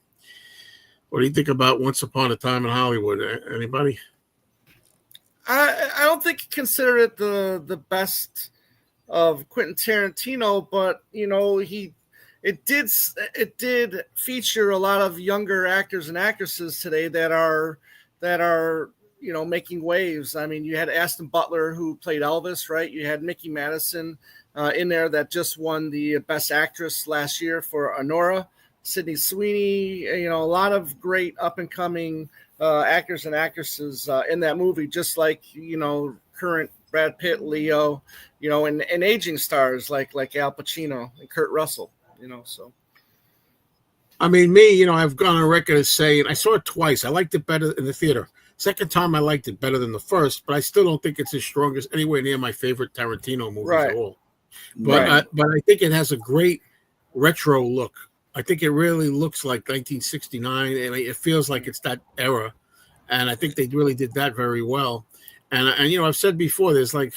What do you think about Once Upon a Time in Hollywood? Anybody? I don't think consider it the best of Quentin Tarantino, but it did feature a lot of younger actors and actresses today that are making waves. I mean, you had Aston Butler, who played Elvis, right? You had Nikki Madison in there that just won the Best Actress last year for Honora. Sydney Sweeney, a lot of great up and coming actors and actresses in that movie, just like current Brad Pitt, Leo, and aging stars like Al Pacino and Kurt Russell, so. I mean, me, I've gone on record as saying I saw it twice. I liked it better in the theater. Second time, I liked it better than the first, but I still don't think it's as strong as anywhere near my favorite Tarantino movies at all. But but I think it has a great retro look. I think it really looks like 1969, and it feels like it's that era. And I think they really did that very well. And I've said before, there's like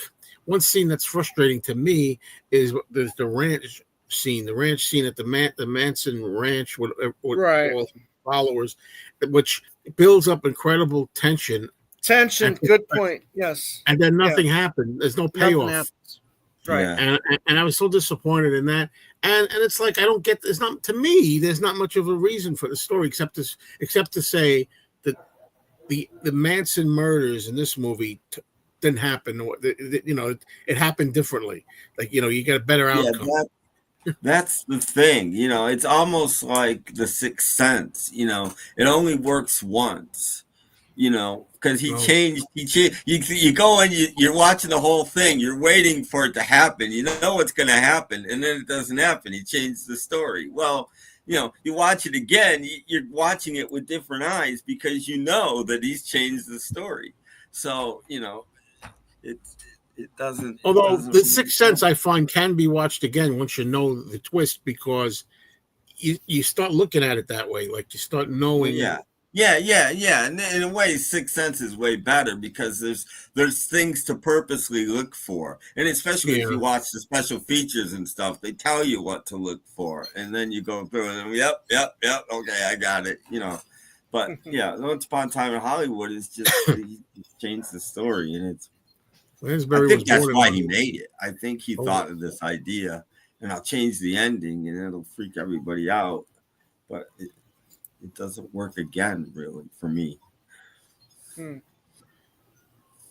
one scene that's frustrating to me is there's the ranch scene at the Manson Ranch with all followers, which builds up incredible tension. Good point. Yes. And then nothing happened. There's no payoff. Right. Yeah. And I was so disappointed in that. And it's like I don't get. It's not, to me. There's not much of a reason for the story except to say that the Manson murders in this movie didn't happen. It happened differently. Like you get a better outcome. That's the thing. It's almost like The Sixth Sense. It only works once. Because he changed. You go and you're watching the whole thing. You're waiting for it to happen. You know what's going to happen, and then it doesn't happen. He changed the story. Well, you watch it again. You're watching it with different eyes because you know that he's changed the story. So it doesn't. Although The Sixth Sense, I find, can be watched again once you know the twist because you start looking at it that way. Like you start knowing. Yeah. And in a way, Sixth Sense is way better because there's things to purposely look for, and especially if you watch the special features and stuff, they tell you what to look for, and then you go through and yep, okay, I got it, But Once Upon a Time in Hollywood is just he changed the story, and I think that's why he made it. I think he thought of this idea, and I'll change the ending, and it'll freak everybody out, but it doesn't work again, really, for me. In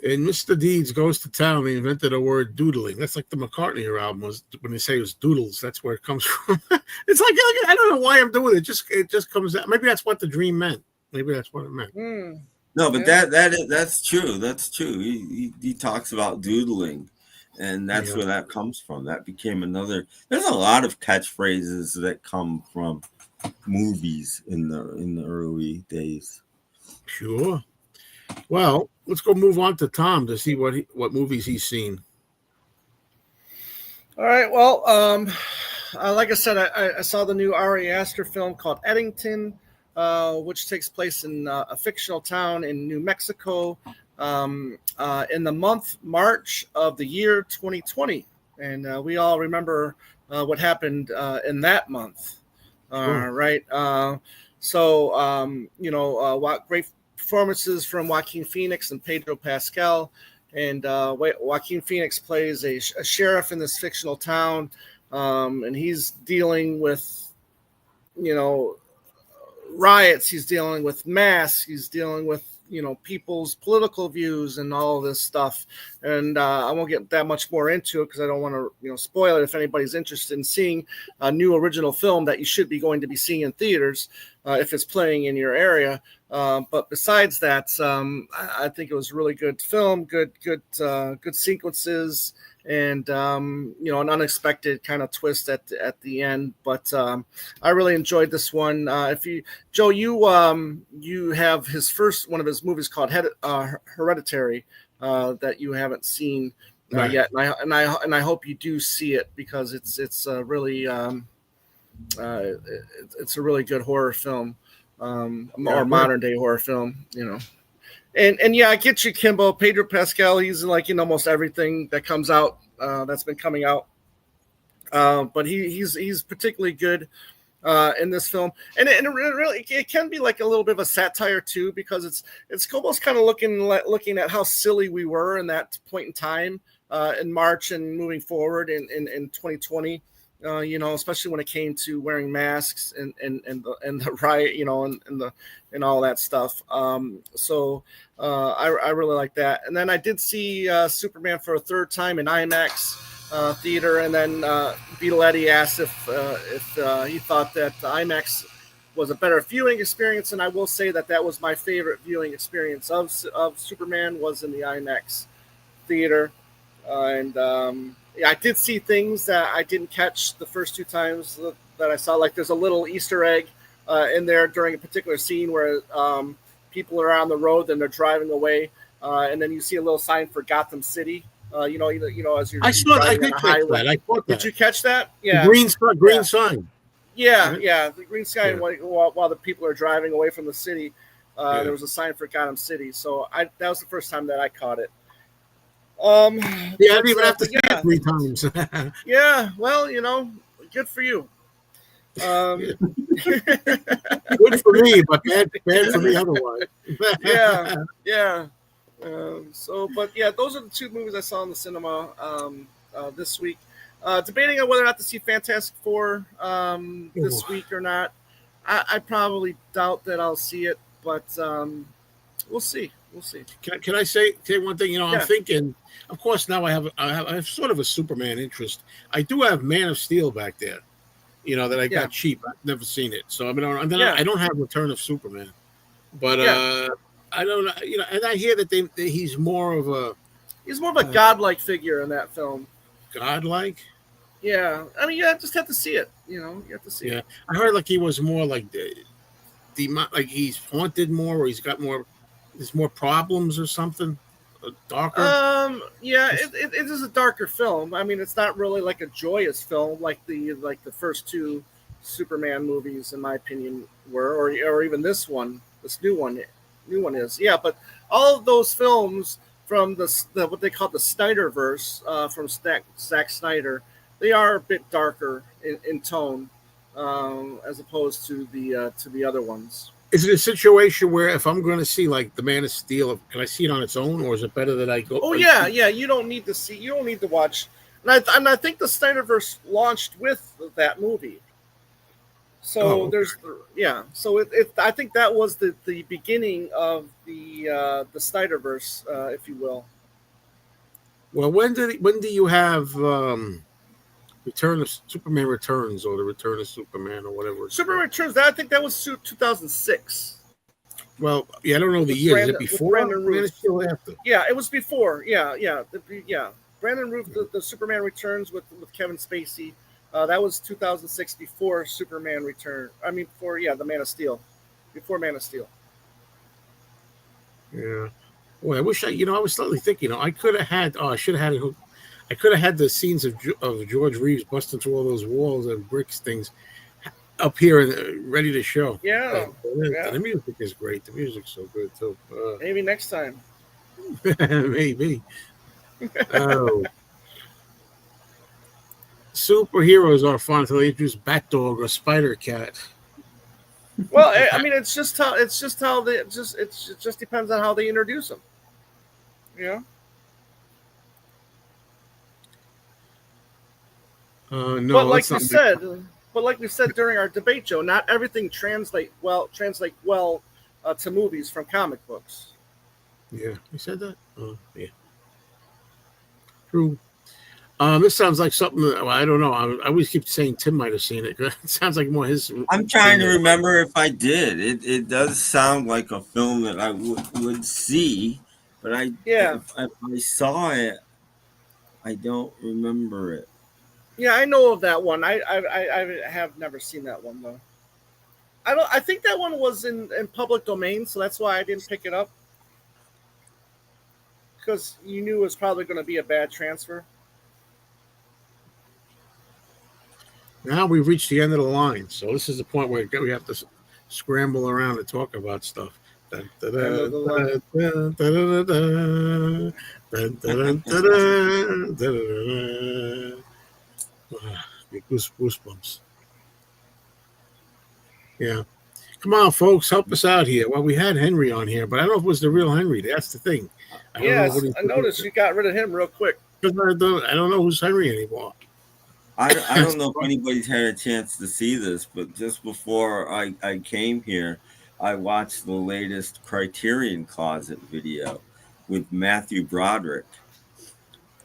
Mr. Deeds Goes to Town, they invented a word doodling. That's like the McCartney album was when they say it was doodles. That's where it comes from. It's like I don't know why I'm doing it. It just comes out. Maybe that's what the dream meant. Maybe that's what it meant. No, but that's true. That's true. He talks about doodling, and that's where that comes from. That became another. There's a lot of catchphrases that come from movies in the early days. Sure. Well, let's go move on to Tom to see what movies he's seen. All right. Well, like I said, I saw the new Ari Aster film called Eddington, which takes place in a fictional town in New Mexico in the month March of the year 2020, and we all remember what happened in that month. Right. Great performances from Joaquin Phoenix and Pedro Pascal. And Joaquin Phoenix plays a sheriff in this fictional town. And he's dealing with, riots. He's dealing with masks. He's dealing with, people's political views and all of this stuff. And I won't get that much more into it because I don't want to, spoil it if anybody's interested in seeing a new original film that you should be going to be seeing in theaters if it's playing in your area. But besides that, I think it was a really good film, good sequences, and an unexpected kind of twist at the end. But I really enjoyed this one. Joe, you have one of his movies called Hereditary that you haven't seen yet, and I hope you do see it because it's really it's a really good horror film, or modern day horror film, And I get you, Kimbo. Pedro Pascal, he's like in almost everything that comes out, that's been coming out. But he's particularly good in this film, and it can be like a little bit of a satire too, because it's almost kind of looking at how silly we were in that point in time in March and moving forward in 2020. Especially when it came to wearing masks and the riot, and all that stuff. I really like that. And then I did see Superman for a third time in IMAX theater. And then Beetle Eddie asked if he thought that the IMAX was a better viewing experience. And I will say that was my favorite viewing experience of Superman was in the IMAX theater. I did see things that I didn't catch the first 2 times that I saw. Like there's a little Easter egg in there during a particular scene where people are on the road and they're driving away, and then you see a little sign for Gotham City. As you're I saw. I driving on did a catch highway. that. I caught that. Did you catch that? The Yeah. green sign. Yeah, Right? yeah. The green sign while the people are driving away from the city. There was a sign for Gotham City. So that was the first time that I caught it. Yeah, I didn't even have to see it 3 times. Yeah, well, good for you. Good for me, but bad for me otherwise. Yeah. But yeah, those are the 2 movies I saw in the cinema this week. Debating on whether or not to see Fantastic Four this week or not. I probably doubt that I'll see it, but we'll see. Can I say one thing? I'm thinking. Of course, now I have sort of a Superman interest. I do have Man of Steel back there. That I got cheap. I've never seen it, so I don't have Return of Superman, but I don't know. And I hear that he's more of a godlike figure in that film. Godlike. Yeah, I mean, just have to see it. You have to see it. I heard like he was more like like he's haunted more, or he's got more. There's more problems or something. Darker. It is a darker film. I mean, it's not really like a joyous film like the first 2 Superman movies, in my opinion, were, or even this new one is. Yeah, but all of those films from the what they call the Snyderverse from Zack Snyder, they are a bit darker in tone as opposed to the other ones. Is it a situation where if I'm going to see like the Man of Steel, can I see it on its own, or is it better that I go? Oh yeah. You don't need to watch. And I think the Snyderverse launched with that movie. So So I think that was the beginning of the Snyderverse, if you will. Well, when do you have Return of Superman Returns, or the Return of Superman, or whatever? Superman Returns. I think that was 2006. Well, I don't know the year. Is it before or still after? Yeah, it was before. Yeah. Brandon Routh, the Superman Returns with Kevin Spacey. That was 2006, before Superman Return. I mean, before the Man of Steel. Before Man of Steel. Yeah. Well, I wish I was slightly thinking. I could have had. I should have had it. I could have had the scenes of George Reeves busting through all those walls and bricks things up here and ready to show. Yeah. The music is great. The music's so good too. Maybe next time. Maybe. Oh. Superheroes are fun until they introduce Bat Dog or Spider Cat. Well, I mean, it just depends on how they introduce them. No, but like we said during our debate, Joe, not everything translate well to movies from comic books. Yeah, you said that. Oh, yeah. True. This sounds like something that, I don't know. I always keep saying Tim might have seen it. It sounds like more his. I'm trying to remember if I did. It does sound like a film that I would see, but if I saw it, I don't remember it. Yeah, I know of that one. I have never seen that one though. I think that one was in public domain, so that's why I didn't pick it up. Because you knew it was probably going to be a bad transfer. Now we've reached the end of the line, so this is the point where we have to scramble around and talk about stuff. Goosebumps. Yeah. Come on, folks, help us out here. Well, we had Henry on here, but I don't know if it was the real Henry. That's the thing. I noticed you got rid of him real quick. Because I don't know who's Henry anymore. I don't know if anybody's had a chance to see this, but just before I came here, I watched the latest Criterion Closet video with Matthew Broderick.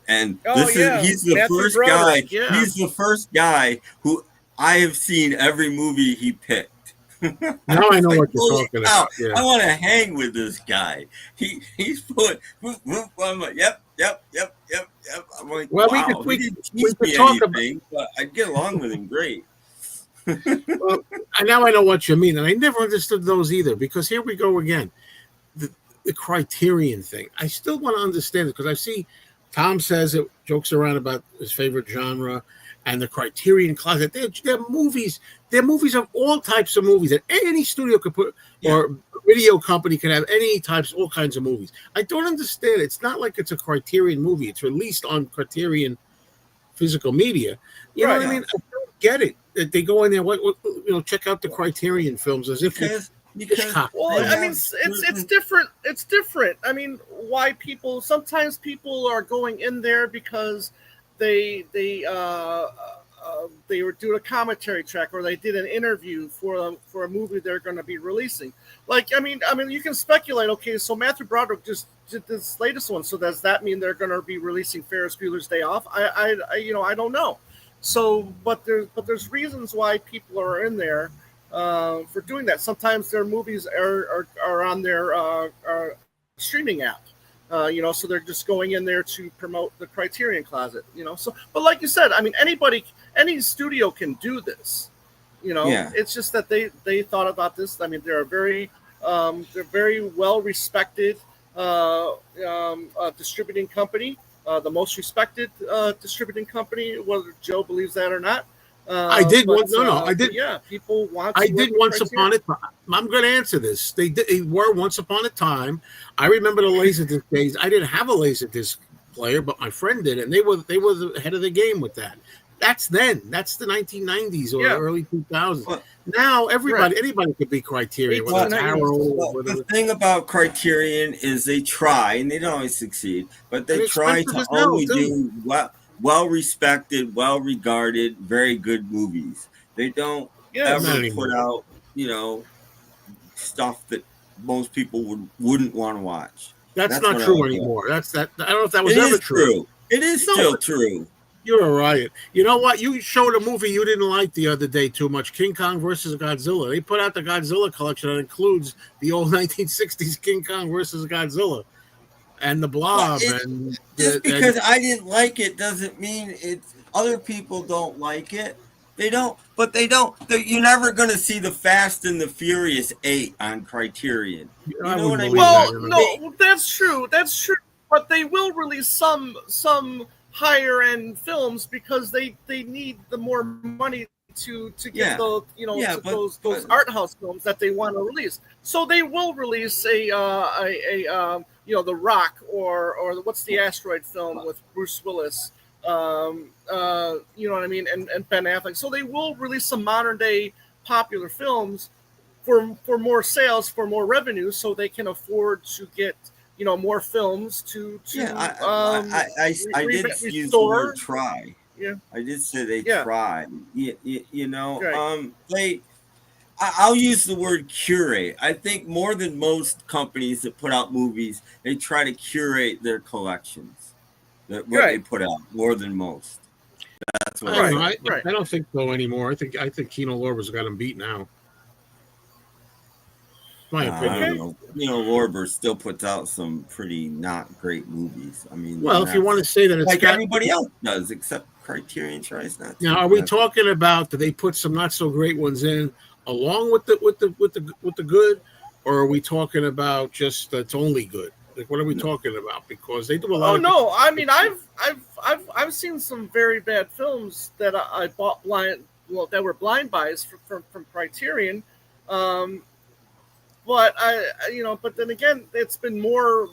And he's the first guy. Yeah. He's the first guy who I have seen every movie he picked. Now I know what you're talking about. Yeah. I want to hang with this guy. He's put. I'm like, yep. Yep. I'm like, Well, wow, we he didn't could teach me talk anything, but I'd get along with him great. Well, now I know what you mean, and I never understood those either. Because here we go again, the Criterion thing. I still want to understand it because I see Tom says it, jokes around about his favorite genre, and the Criterion Closet. They're movies. They're movies of all types of movies that any studio could put, or video company can have any types, all kinds of movies. I don't understand. It's not like it's a Criterion movie. It's released on Criterion physical media. You know what I mean? I don't get it. That they go in there, check out the Criterion films as if because well, I mean, it's different. It's different. I mean, why sometimes people are going in there because they were doing a commentary track or they did an interview for a movie they're going to be releasing. Like, I mean, you can speculate. Okay, so Matthew Broderick just did this latest one. So does that mean they're going to be releasing Ferris Bueller's Day Off? I don't know. So, but there's reasons why people are in there for doing that. Sometimes their movies are on their streaming app. So they're just going in there to promote the Criterion Closet, So, but like you said, I mean, any studio can do this, It's just that they thought about this. I mean, they're very well respected distributing company, the most respected distributing company, whether Joe believes that or not. I did once. No, I did. Yeah, people want. I did once upon a time. I'm going to answer this. They were once upon a time. I remember the Laserdisc days. I didn't have a Laserdisc player, but my friend did, and they were the head of the game with that. That's then. That's the 1990s or early 2000s. Well, now anybody could be Criterion. The thing about Criterion is they try, and they don't always succeed, but they try to only do well-respected, well-regarded, very good movies. They don't ever put out, stuff that most people wouldn't want to watch. That's not true anymore. I don't know if that was ever true. It is still true. You're a riot. You know what? You showed a movie you didn't like the other day too much, King Kong versus Godzilla. They put out the Godzilla collection that includes the old 1960s King Kong versus Godzilla. And the Blob, because I didn't like it doesn't mean it's other people don't like it. They don't. You're never going to see the Fast and the Furious 8 on Criterion. You know what I mean? Well, no, that's true. That's true. But they will release some higher end films because they need the more money to get those art house films that they want to release. So they will release The Rock or what's the asteroid film with Bruce Willis, you know what I mean, and Ben Affleck. So they will release some modern day popular films for more sales, for more revenue, so they can afford to get more films to I did use the word try. Yeah, I did say they try. I'll use the word curate. I think more than most companies that put out movies, they try to curate their collections. They put out more than most. That's what I don't think so anymore. I think Kino Lorber's got him beat now. My opinion. Lorber still puts out some pretty not great movies. I mean, well, if you want to say that, it's like everybody else does, except Criterion tries not to. Now, are we talking about that they put some not so great ones in along with the good, or are we talking about just that's only good? Like, what are we talking about? Because they do a lot. Oh no, I mean, I've seen some very bad films that I bought that were blind buys from Criterion. But but then again, it's been more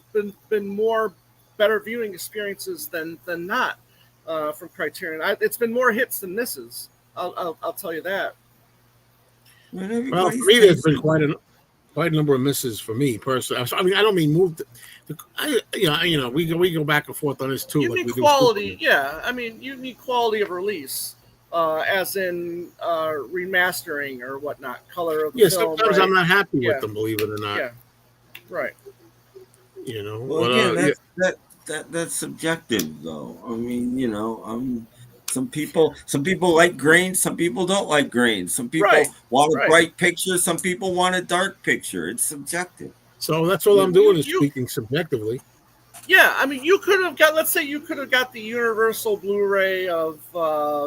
better viewing experiences than not from Criterion. It's been more hits than misses. I'll tell you that. Well, for me, there's been quite a number of misses for me personally. I mean, I don't mean moved. We go back and forth on this too. You need quality, yeah. I mean, you need quality of release. As in remastering or whatnot, color of the film. Sometimes I'm not happy with them, believe it or not. Yeah, right. Well, again, that's subjective, though. I mean, some people like grains, some people don't like grains. Some people want a bright picture, some people want a dark picture. It's subjective. So that's all I'm doing is speaking subjectively. Yeah, I mean, you could have got. Let's say you could have got the Universal Blu-ray of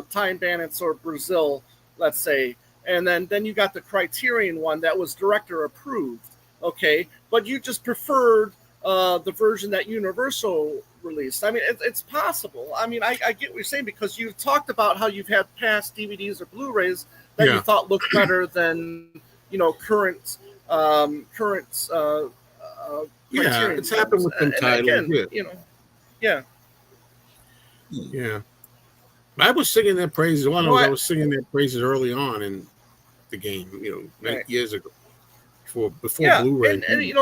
Time Bandits or Brazil, let's say, and then you got the Criterion one that was director approved. Okay, but you just preferred the version that Universal released. I mean, it's possible. I mean, I get what you're saying because you've talked about how you've had past DVDs or Blu-rays that you thought looked better than current. Yeah, it's happened with some titles. Again, yeah. Yeah. I was singing their praises. I was singing their praises early on in the game, years ago, before Blu-ray. And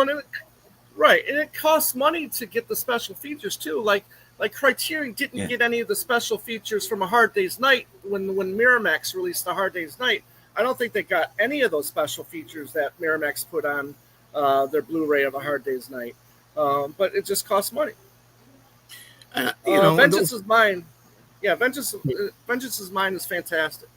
right, and it costs money to get the special features too. Like Criterion didn't get any of the special features from A Hard Day's Night when Miramax released A Hard Day's Night. I don't think they got any of those special features that Miramax put on their Blu-ray of A Hard Day's Night, but it just costs money. Vengeance is Mine. Yeah, Vengeance is Mine is fantastic.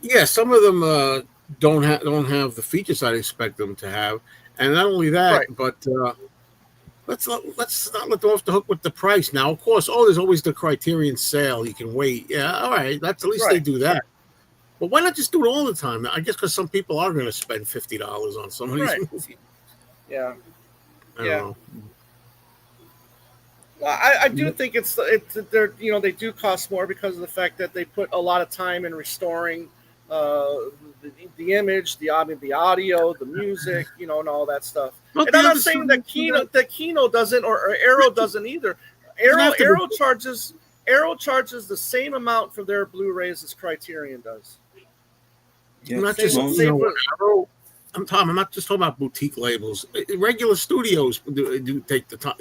Yeah, some of them don't have the features I'd expect them to have, and not only that, but let's not let them off the hook with the price. Now, of course, there's always the Criterion sale. You can wait. Yeah, all right. That's at least they do that. But why not just do it all the time? I guess because some people are going to spend $50 on some of these movies. Yeah. I don't know. Well, I do think they do cost more because of the fact that they put a lot of time in restoring the image, the audio, the music, and all that stuff. And I'm not saying that Kino doesn't or Arrow doesn't either. Arrow charges the same amount for their Blu-rays as Criterion does. Yeah, I'm not just Arrow. I'm not just talking about boutique labels. Regular studios do take the time,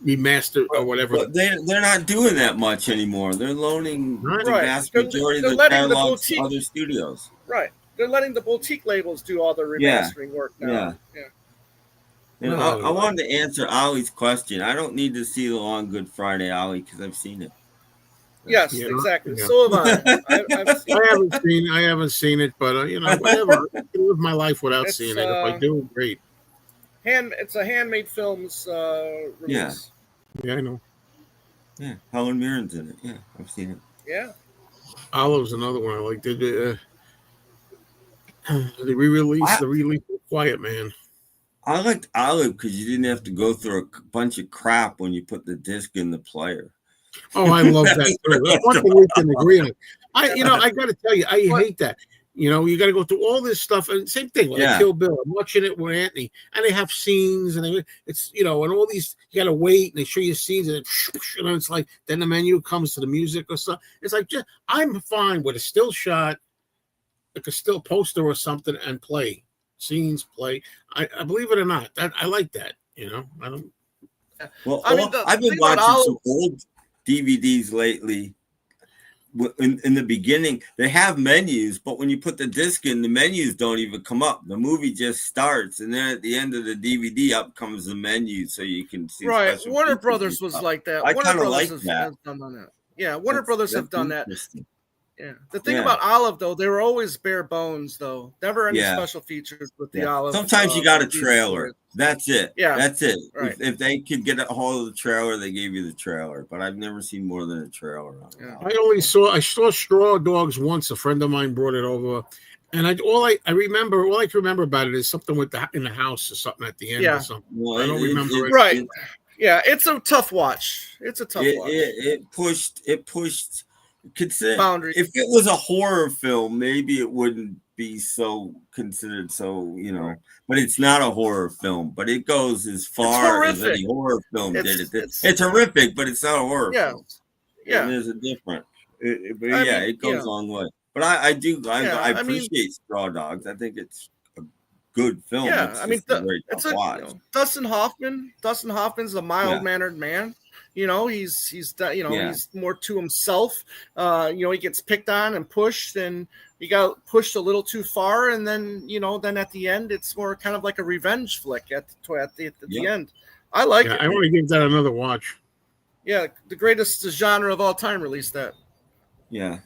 remaster or whatever. But they're not doing that much anymore. They're loaning the vast majority of the catalogs to other studios. Right. They're letting the boutique labels do all the remastering work now. Yeah. I wanted to answer Ollie's question. I don't need to see The Long Good Friday, Ollie, because I've seen it. Yes, exactly. Yeah. So have I. I haven't seen it, but whatever. I can live my life without seeing it. If I do, great. It's a Handmade Films release. Yeah, I know. Yeah, Helen Mirren's in it. Yeah, I've seen it. Yeah. Olive's another one I like. Did they re-release the Quiet Man? I liked Olive because you didn't have to go through a bunch of crap when you put the disc in the player. Oh, I love that too. That's one thing we can agree on. I got to tell you, I hate that. You got to go through all this stuff, and same thing. Like Kill Bill, I'm watching it with Anthony, and they have scenes, and it's and all these. You got to wait, and they show you scenes, and it's like then the menu comes to the music or something. It's like I'm fine with a still shot, like a still poster or something, and play scenes. I believe it or not, that I like that. I don't. Well, I've been watching some old DVDs lately. In the beginning, they have menus, but when you put the disc in, the menus don't even come up. The movie just starts, and then at the end of the DVD, up comes the menu, so you can see. Right, Warner Brothers was like that. I kind of like that. Yeah, Warner Brothers have done that. Yeah. The thing about Olive, though, they were always bare bones, though. Never any special features with the Olive. Sometimes you got a trailer. That's it. Yeah. That's it. Right. If they could get a hold of the trailer, they gave you the trailer. But I've never seen more than a trailer. I saw Straw Dogs once. A friend of mine brought it over. And all I can remember about it is something in the house or something at the end or something. Well, I don't remember it. Right. Yeah, it's a tough watch. Watch. It pushed boundaries. If it was a horror film, maybe it wouldn't be so considered but it's not a horror film, but it goes as far as any horror film did. It's horrific, but it's not a horror film. Yeah. And there's a difference. It goes a long way. But I appreciate Straw Dogs. I think it's a good film. Yeah, Dustin Hoffman. Dustin Hoffman's a mild-mannered man. He's more to himself. He gets picked on and pushed, and he got pushed a little too far, and then then at the end, it's more kind of like a revenge flick at the end. I like it. I want to give that another watch. Yeah, the greatest genre of all time released that. Yeah.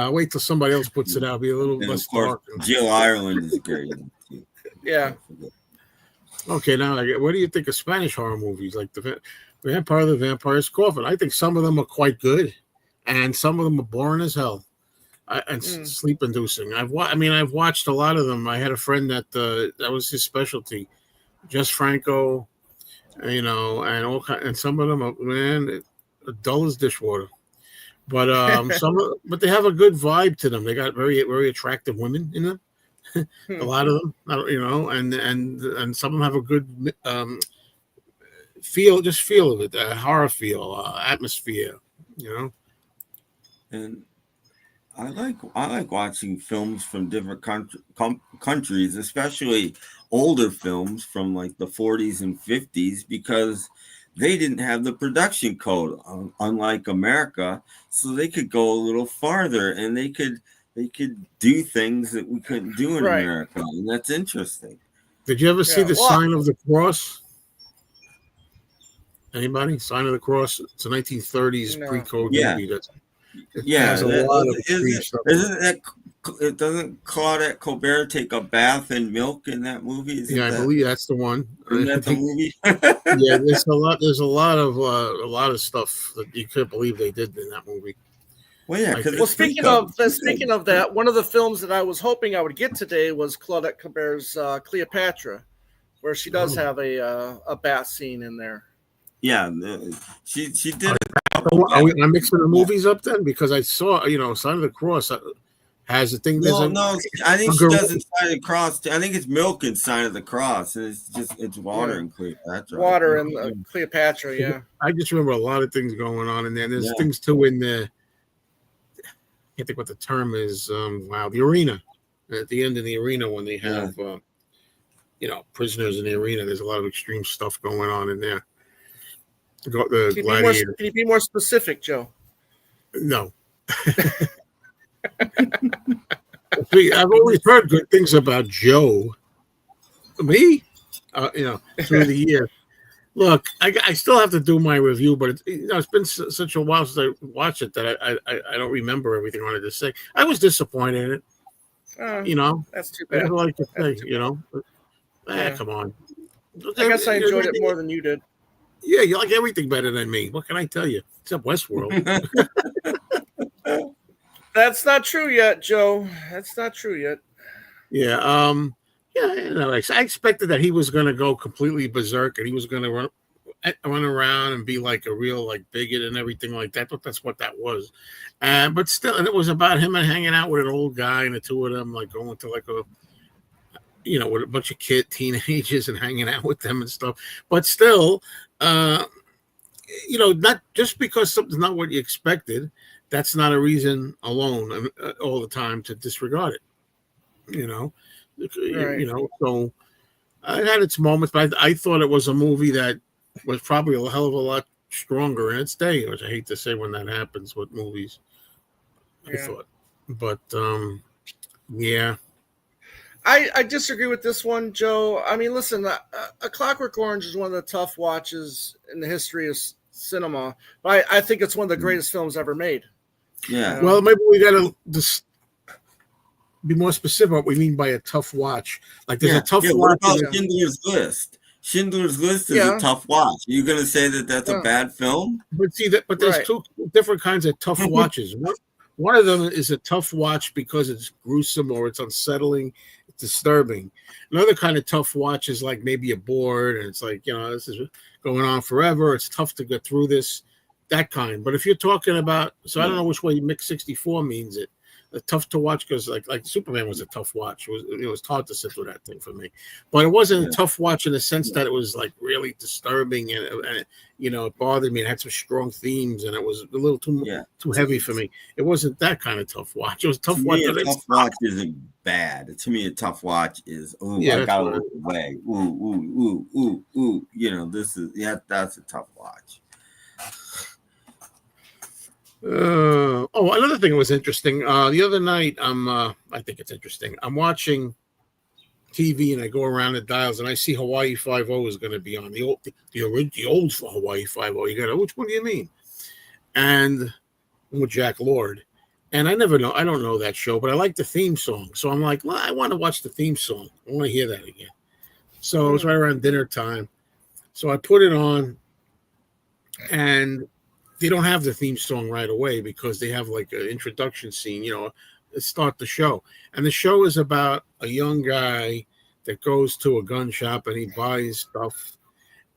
Wait till somebody else puts it out. Be a little less dark. Jill Ireland is great. Yeah. Okay, now what do you think of Spanish horror movies like the Vampire the Vampire's Coffin? I think some of them are quite good, and some of them are boring as hell and sleep inducing. I've watched a lot of them. I had a friend that was his specialty, Jess Franco, and and some of them are, man, dull as dishwater. But but they have a good vibe to them. They got very very attractive women in them. A lot of them, and some of them have a good feel of it, horror feel, atmosphere, And I like watching films from different countries, especially older films from like the 40s and 50s, because they didn't have the production code, unlike America, so they could go a little farther and they could do things that we couldn't do in America, and that's interesting. Did you ever see the Sign of the Cross? Anybody? Sign of the Cross. It's a 1930s pre-code movie. Has a lot of stuff. Doesn't Claudette Colbert take a bath in milk in that movie? I believe that's the one. Isn't that the movie? Yeah, there's a lot. There's a lot of stuff that you couldn't believe they did in that movie. Well, yeah. Speaking of that, one of the films that I was hoping I would get today was Claudette Colbert's Cleopatra, where she does have a bath scene in there. Yeah, she did. Are we mixing the movies up then? Because I saw, Sign of the Cross has a thing. No, I think she doesn't Sign of the Cross. I think it's milk and Sign of the Cross, and it's water and Cleopatra. Water and Cleopatra, yeah. I just remember a lot of things going on in there. There's things too in there. I can't think what the term is. The arena. At the end of the arena, when they have, prisoners in the arena, there's a lot of extreme stuff going on in there. Can you be more specific, Joe? No. See, I've always heard good things about Joe. Me? Through the years. Look, I still have to do my review, but it's been such a while since I watched it that I don't remember everything I wanted to say. I was disappointed in it. That's too bad. I like to say, come on. I guess I enjoyed it more than you did. Yeah, you like everything better than me. What can I tell you? Except Westworld. That's not true yet, Joe. That's not true yet. Yeah. I expected that he was going to go completely berserk and he was going to run around and be like a real bigot and everything like that. But that's what that was. But still, and it was about him and hanging out with an old guy and the two of them going to with a bunch of teenagers and hanging out with them and stuff. But still, not just because something's not what you expected, that's not a reason alone all the time to disregard it. So it had its moments, but I thought it was a movie that was probably a hell of a lot stronger in its day, which I hate to say when that happens with movies. I thought, but yeah. I disagree with this one, Joe. I mean, listen, A Clockwork Orange is one of the tough watches in the history of cinema, but I think it's one of the greatest films ever made. Yeah. Well, maybe we got to just be more specific what we mean by a tough watch. Like there's a tough watch. What about Schindler's List? Schindler's List is a tough watch. Are you going to say that that's a bad film? But there's two different kinds of tough watches. One of them is a tough watch because it's gruesome or it's unsettling, it's disturbing. Another kind of tough watch is like maybe you're bored and it's like, this is going on forever. It's tough to get through this, that kind. But if you're talking about, I don't know which way Mix 64 means it. Tough to watch because like Superman was a tough watch. It was hard to sit through that thing for me, but it wasn't a tough watch in the sense that it was like really disturbing and it bothered me. It had some strong themes and it was a little too heavy for me. It wasn't that kind of tough watch. It was a tough watch. A tough watch isn't bad. To me, a tough watch is I gotta look away. This is that's a tough watch. Another thing that was interesting. The other night, I think it's interesting. I'm watching TV and I go around the dials and I see Hawaii 5-0 is going to be on the old Hawaii 5-0. You go, which one do you mean? And with Jack Lord, and I don't know that show, but I like the theme song. So I'm like, well, I want to watch the theme song. I want to hear that again. So it was right around dinner time. So I put it on, and they don't have the theme song right away because they have like an introduction scene, to start the show. And the show is about a young guy that goes to a gun shop and he buys stuff.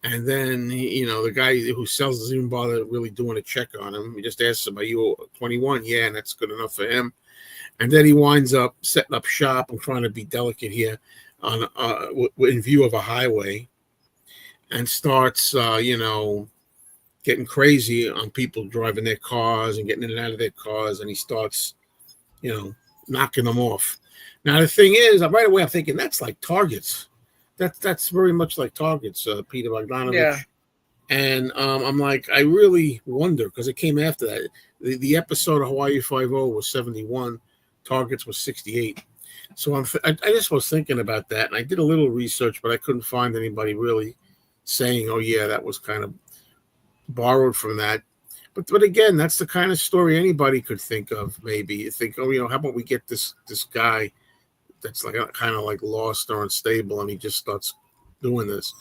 And then, the guy who sells doesn't even bother really doing a check on him. He just asks him, "Are you 21?" Yeah, and that's good enough for him. And then he winds up setting up shop. I'm trying to be delicate here, on in view of a highway, and starts, getting crazy on people driving their cars and getting in and out of their cars. And he starts, knocking them off. Now, the thing is, right away, I'm thinking that's like Targets. That's very much like Targets, Peter Bogdanovich. Yeah. And I'm like, I really wonder, because it came after that. The episode of Hawaii Five-0 was 71. Targets was 68. So I just was thinking about that. And I did a little research, but I couldn't find anybody really saying, oh, yeah, that was kind of borrowed from that. But again, that's the kind of story anybody could think of. Maybe you think, oh, how about we get this guy that's like kind of like lost or unstable, and he just starts doing this.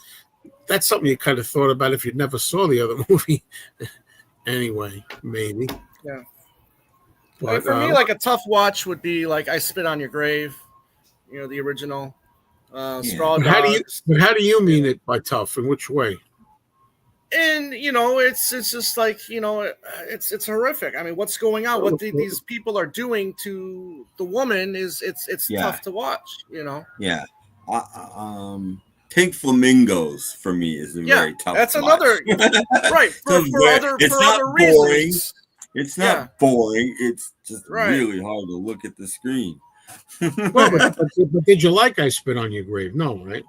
That's something you kind of thought about if you never saw the other movie. Anyway, maybe. Yeah. But for me, like a tough watch would be like I Spit on Your Grave, the original. Straw but Dogs. how do you mean it by tough? In which way? And it's just like it's horrific. I mean, what's going on? What these people are doing to the woman is it's tough to watch. Yeah. Pink Flamingos for me is a very tough. That's watch. Another right for other reasons. It's not boring. It's just really hard to look at the screen. Well, but did you like I Spit on Your Grave? No, right?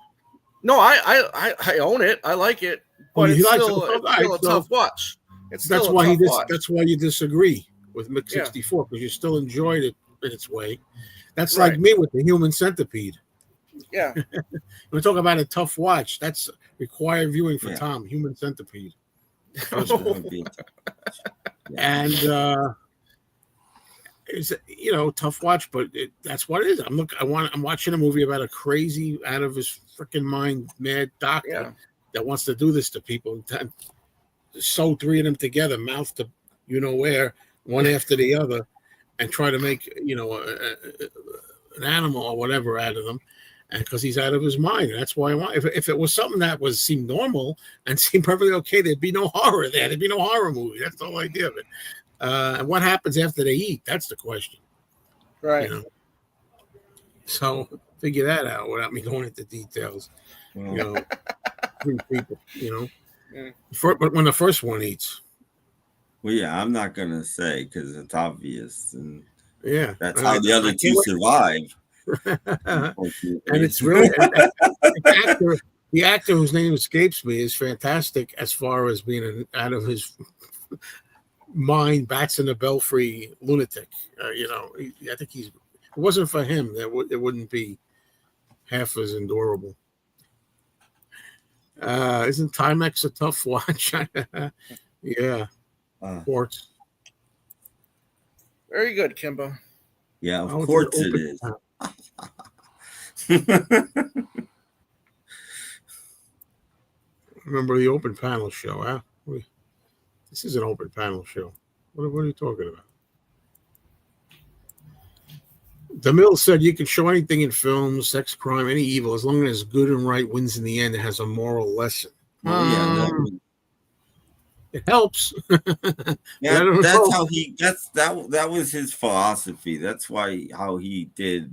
No, I own it. I like it. But it's still a tough watch. That's why you disagree with Mick 64, because you still enjoyed it in its way. That's like me with the Human Centipede. Yeah. We're talking about a tough watch. That's required viewing for Tom, Human Centipede. And it's tough watch, but that's what it is. I'm watching a movie about a crazy, out of his freaking mind, mad doctor that wants to do this to people, and sew three of them together, mouth to where, one after the other, and try to make an animal or whatever out of them. And because he's out of his mind, and that's why I want. If it was something that seemed normal and seemed perfectly okay, there'd be no horror there. There'd be no horror movie. That's the whole idea of it. And what happens after they eat? That's the question. Right. So figure that out without me going into details. Three people. But when the first one eats. Well, yeah, I'm not gonna say because it's obvious, and that's how the other two survive. And it's really the actor whose name escapes me is fantastic as far as being out of his mind, bats in the belfry lunatic. I think if it wasn't for him, it wouldn't be half as endurable. Isn't Timex a tough watch? Yeah. Sports. Very good, Kimbo. Yeah, of course it is. Remember the open panel show, huh? This is an open panel show. What are you talking about? DeMille said you can show anything in films, sex, crime, any evil, as long as good and right wins in the end. It has a moral lesson. It helps. That's how that was his philosophy. That's how he did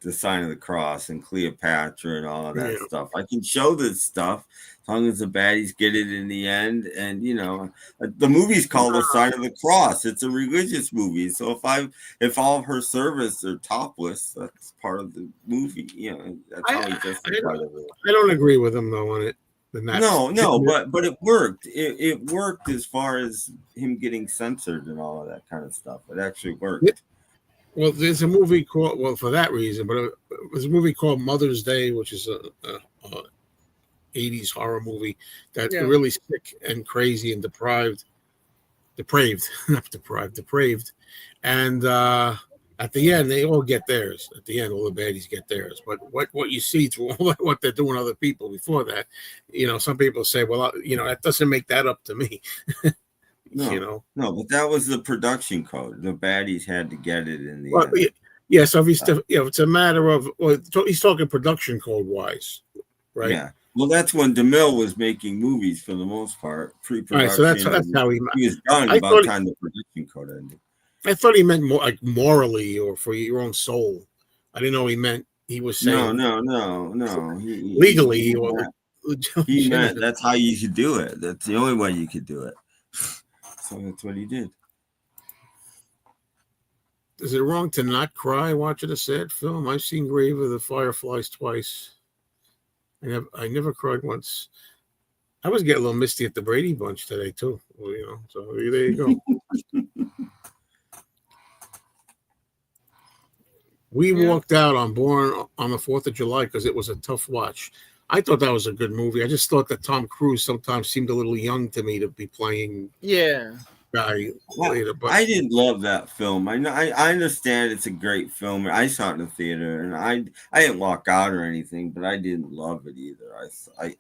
the Sign of the Cross and Cleopatra and all of that stuff. I can show this stuff as long as the baddies get it in the end. And the movie's called The Sign of the Cross. It's a religious movie. So if all of her servants are topless, that's part of the movie. That's how he justified it. I don't agree with him though on it. No, but it worked. It worked as far as him getting censored and all of that kind of stuff. It actually worked. Well, there's a movie called, for that reason, but there's a movie called Mother's Day, which is a 80s horror movie that's really sick and crazy and depraved. And At the end, they all get theirs. At the end, all the baddies get theirs. But what you see through all what they're doing other people before that, some people say, well, that doesn't make that up to me. No, no, but that was the production code. The baddies had to get it in the end. Yeah, so if it's a matter of, he's talking production code wise, right? Yeah. Well, that's when DeMille was making movies for the most part, pre-production. Right, so that's how he was done about the time the production code ended. I thought he meant more like morally or for your own soul. I didn't know he was saying no. Legally, he meant that's how you could do it. That's the only way you could do it. So that's what he did. Is it wrong to not cry watching a sad film? I've seen Grave of the Fireflies twice. I never cried once. I was getting a little misty at the Brady Bunch today too. Well, so there you go. We walked out on Born on the 4th of July because it was a tough watch. I thought that was a good movie. I just thought that Tom Cruise sometimes seemed a little young to me to be playing. Yeah. Guy later, but I didn't love that film. I understand it's a great film. I saw it in the theater, and I didn't walk out or anything, but I didn't love it either.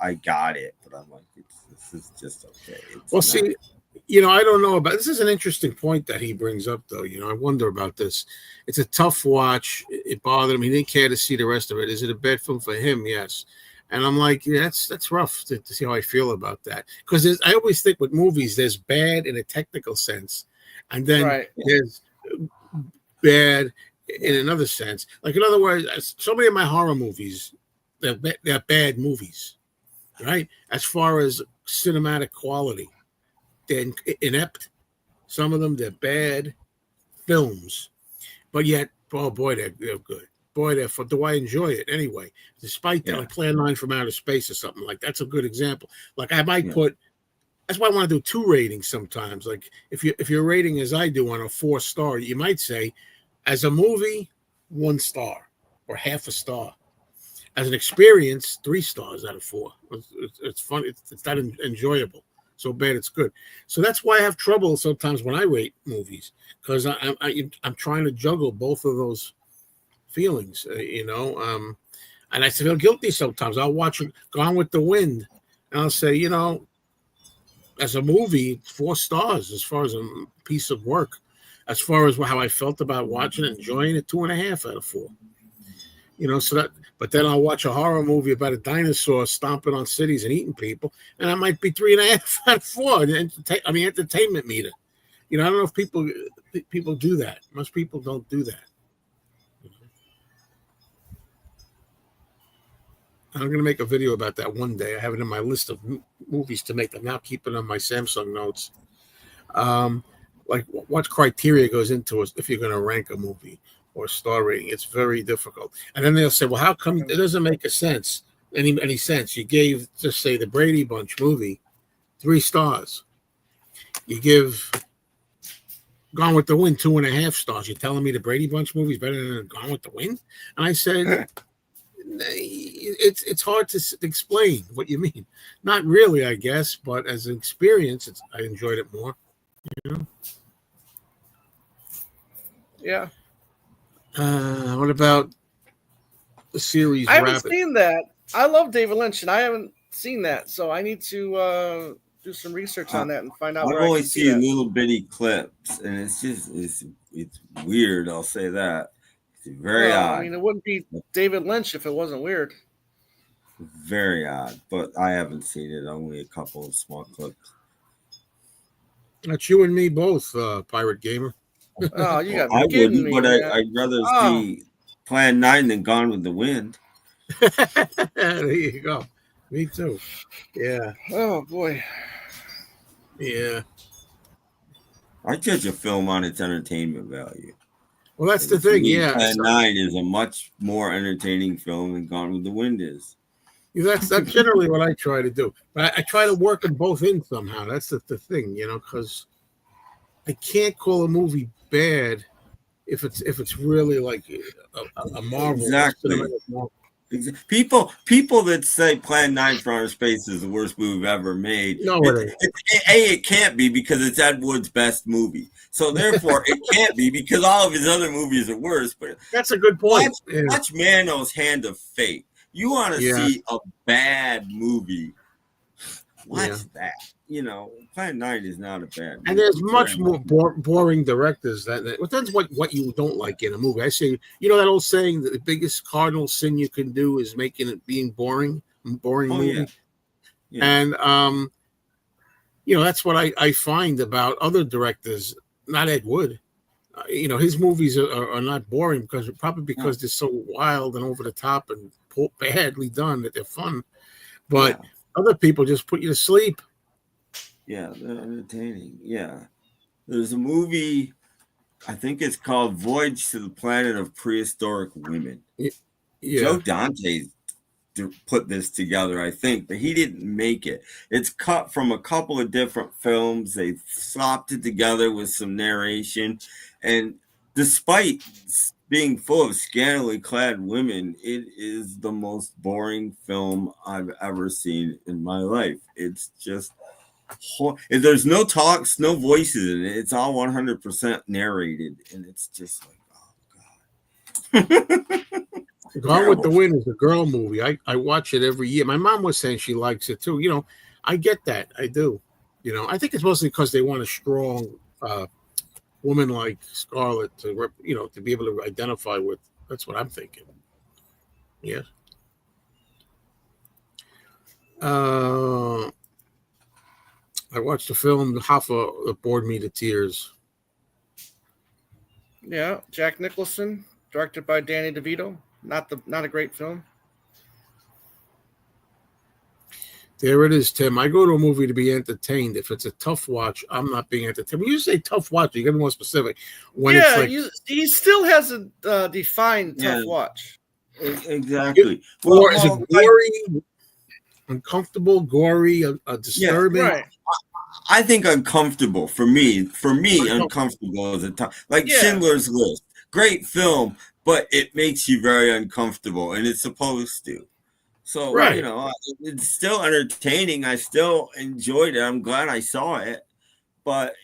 I got it, but I'm like, this is just okay. See, I don't know about this. Is an interesting point that he brings up, though. I wonder about this. It's a tough watch. It bothered him. He didn't care to see the rest of it. Is it a bad film for him? Yes. And I'm like, yeah, that's rough to see how I feel about that. Because I always think with movies, there's bad in a technical sense. And then there's bad in another sense. Like, in other words, so many of my horror movies, they're bad movies, right? As far as cinematic quality. They're inept. Some of them, they're bad films. But yet, oh boy, they're good. Boy, therefore, do I enjoy it anyway? Despite that, like Plan 9 from Outer Space or something like that's a good example. Like I might put. That's why I want to do 2 ratings sometimes. Like if you're rating as I do on a 4-star, you might say, as a movie, 1 star or half a star. As an experience, 3 stars out of 4. It's fun. It's not enjoyable. So bad it's good. So that's why I have trouble sometimes when I rate movies because I'm trying to juggle both of those feelings, and I feel guilty sometimes. I'll watch Gone with the Wind, and I'll say, as a movie, 4 stars as far as a piece of work. As far as how I felt about watching it, enjoying it, 2.5 out of 4. So that. But then I'll watch a horror movie about a dinosaur stomping on cities and eating people, and I might be 3.5 out of 4. Entertainment meter. I don't know if people do that. Most people don't do that. I'm going to make a video about that one day. I have it in my list of movies to make. I'm now keeping on my Samsung notes. Like what criteria goes into it if you're going to rank a movie or star rating. It's very difficult. And then they'll say, well, how come it doesn't make any sense? You gave, just say, the Brady Bunch movie 3 stars. You give Gone with the Wind 2.5 stars. You're telling me the Brady Bunch movie is better than Gone with the Wind? And I said... It's hard to explain what you mean. Not really, I guess, but as an experience, I enjoyed it more. Yeah. What about the series? I haven't seen that. I love David Lynch, and I haven't seen that, so I need to do some research on that and find out. I've only seen little bitty clips, and it's weird. I'll say that. Very odd. I mean, it wouldn't be David Lynch if it wasn't weird. Very odd, but I haven't seen it. Only a couple of small clips. That's you and me both, Pirate Gamer. Oh, you got me kidding me. But I'd rather see Plan 9 than Gone with the Wind. There you go. Me too. Yeah. Oh, boy. Yeah. I judge a film on its entertainment value. Well, that's the thing, yeah. Plan 9 is a much more entertaining film than Gone with the Wind is. Yeah, that's generally what I try to do. But I try to work them both in somehow. That's the thing, because I can't call a movie bad if it's really like a Marvel. Exactly. People that say Plan 9 for Outer Space is the worst movie ever made. No, it can't be because it's Ed Wood's best movie. So therefore, it can't be because all of his other movies are worse. But that's a good point. Watch Mano's Hand of Fate. You want to see a bad movie? Watch that. Plan 9 is not a bad movie. And there's much more boring directors that depends what you don't like in a movie. I say, that old saying that the biggest cardinal sin you can do is making it being boring movie. Yeah. And that's what I find about other directors, not Ed Wood. His movies are not boring because they're so wild and over the top and badly done that they're fun. But other people just put you to sleep. Yeah, they're entertaining. Yeah. There's a movie, I think it's called Voyage to the Planet of Prehistoric Women. Yeah. Joe Dante put this together, I think, but he didn't make it. It's cut from a couple of different films. They slopped it together with some narration. And despite being full of scantily clad women, it is the most boring film I've ever seen in my life. It's just... There's no talks, no voices in it. It's all 100% narrated, and it's just like, oh god. Gone with the Wind is a girl movie. I watch it every year. My mom was saying she likes it too. I get that. I do. I think it's mostly because they want a strong woman like Scarlett to be able to identify with. That's what I'm thinking. Yes. I watched a film, Hoffa, that bored me to tears. Yeah, Jack Nicholson, directed by Danny DeVito. Not a great film. There it is, Tim. I go to a movie to be entertained. If it's a tough watch, I'm not being entertained. When you say tough watch, you get more specific. When it's like, he still hasn't defined tough watch. Exactly. Or is it gory, uncomfortable, gory, disturbing? Yeah, right. I think uncomfortable for me. Uncomfortable is a tough. Schindler's List, great film, but it makes you very uncomfortable, and it's supposed to. So it's still entertaining. I still enjoyed it. I'm glad I saw it, but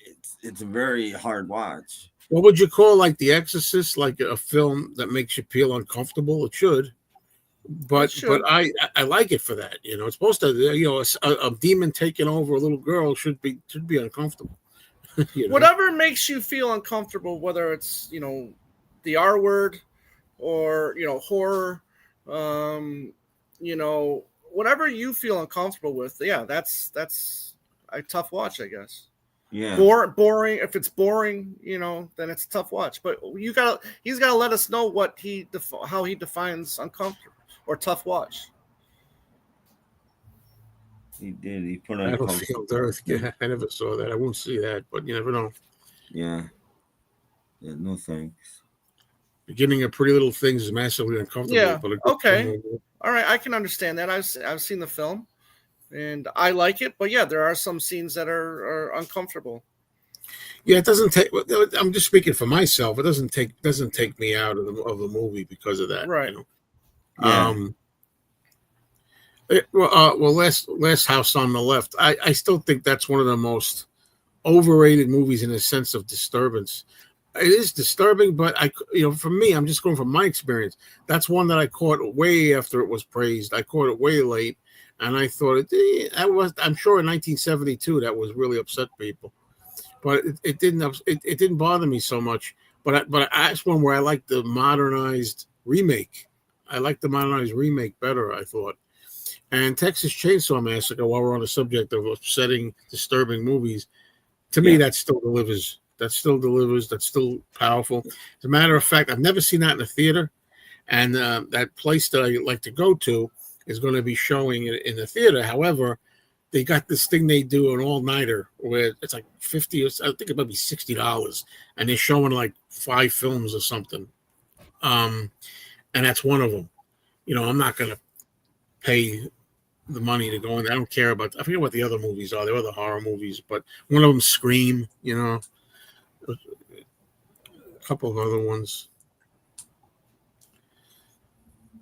it's a very hard watch. What would you call The Exorcist, like a film that makes you feel uncomfortable? It should. But I like it for that. It's supposed to, a demon taking over a little girl should be uncomfortable. Whatever makes you feel uncomfortable, whether it's the R word or horror, whatever you feel uncomfortable with, that's a tough watch, I guess. Yeah. Boring. If it's boring, then it's a tough watch. But he's got to let us know how he defines uncomfortable or tough watch. He did. He put on. Yeah, I never saw that. I won't see that, but you never know. Yeah. No thanks. Beginning of Pretty Little Things is massively uncomfortable. Yeah. But okay. All right. I can understand that. I've seen the film, and I like it. But yeah, there are some scenes that are uncomfortable. Yeah, it doesn't take. I'm just speaking for myself. It doesn't take me out of the movie because of that. Right. Yeah. Last House on the Left. I still think that's one of the most overrated movies in a sense of disturbance. It is disturbing, but for me, I'm just going from my experience. That's one that I caught way after it was praised. I caught it way late, and I thought I'm sure in 1972 that was really upset people, but it didn't bother me so much. But that's one where I like the modernized remake. I like the modernized remake better, I thought. And Texas Chainsaw Massacre, while we're on the subject of upsetting, disturbing movies, to me, that still delivers. That's still powerful. As a matter of fact, I've never seen that in a theater. And that place that I like to go to is going to be showing it in the theater. However, they got this thing they do, an all-nighter, where it's like $50, I think it might be $60. And they're showing like 5 films or something. And that's one of them. I'm not going to pay the money to go in there. I don't care about. I forget what the other movies are. There are other horror movies, but one of them, Scream. A couple of other ones.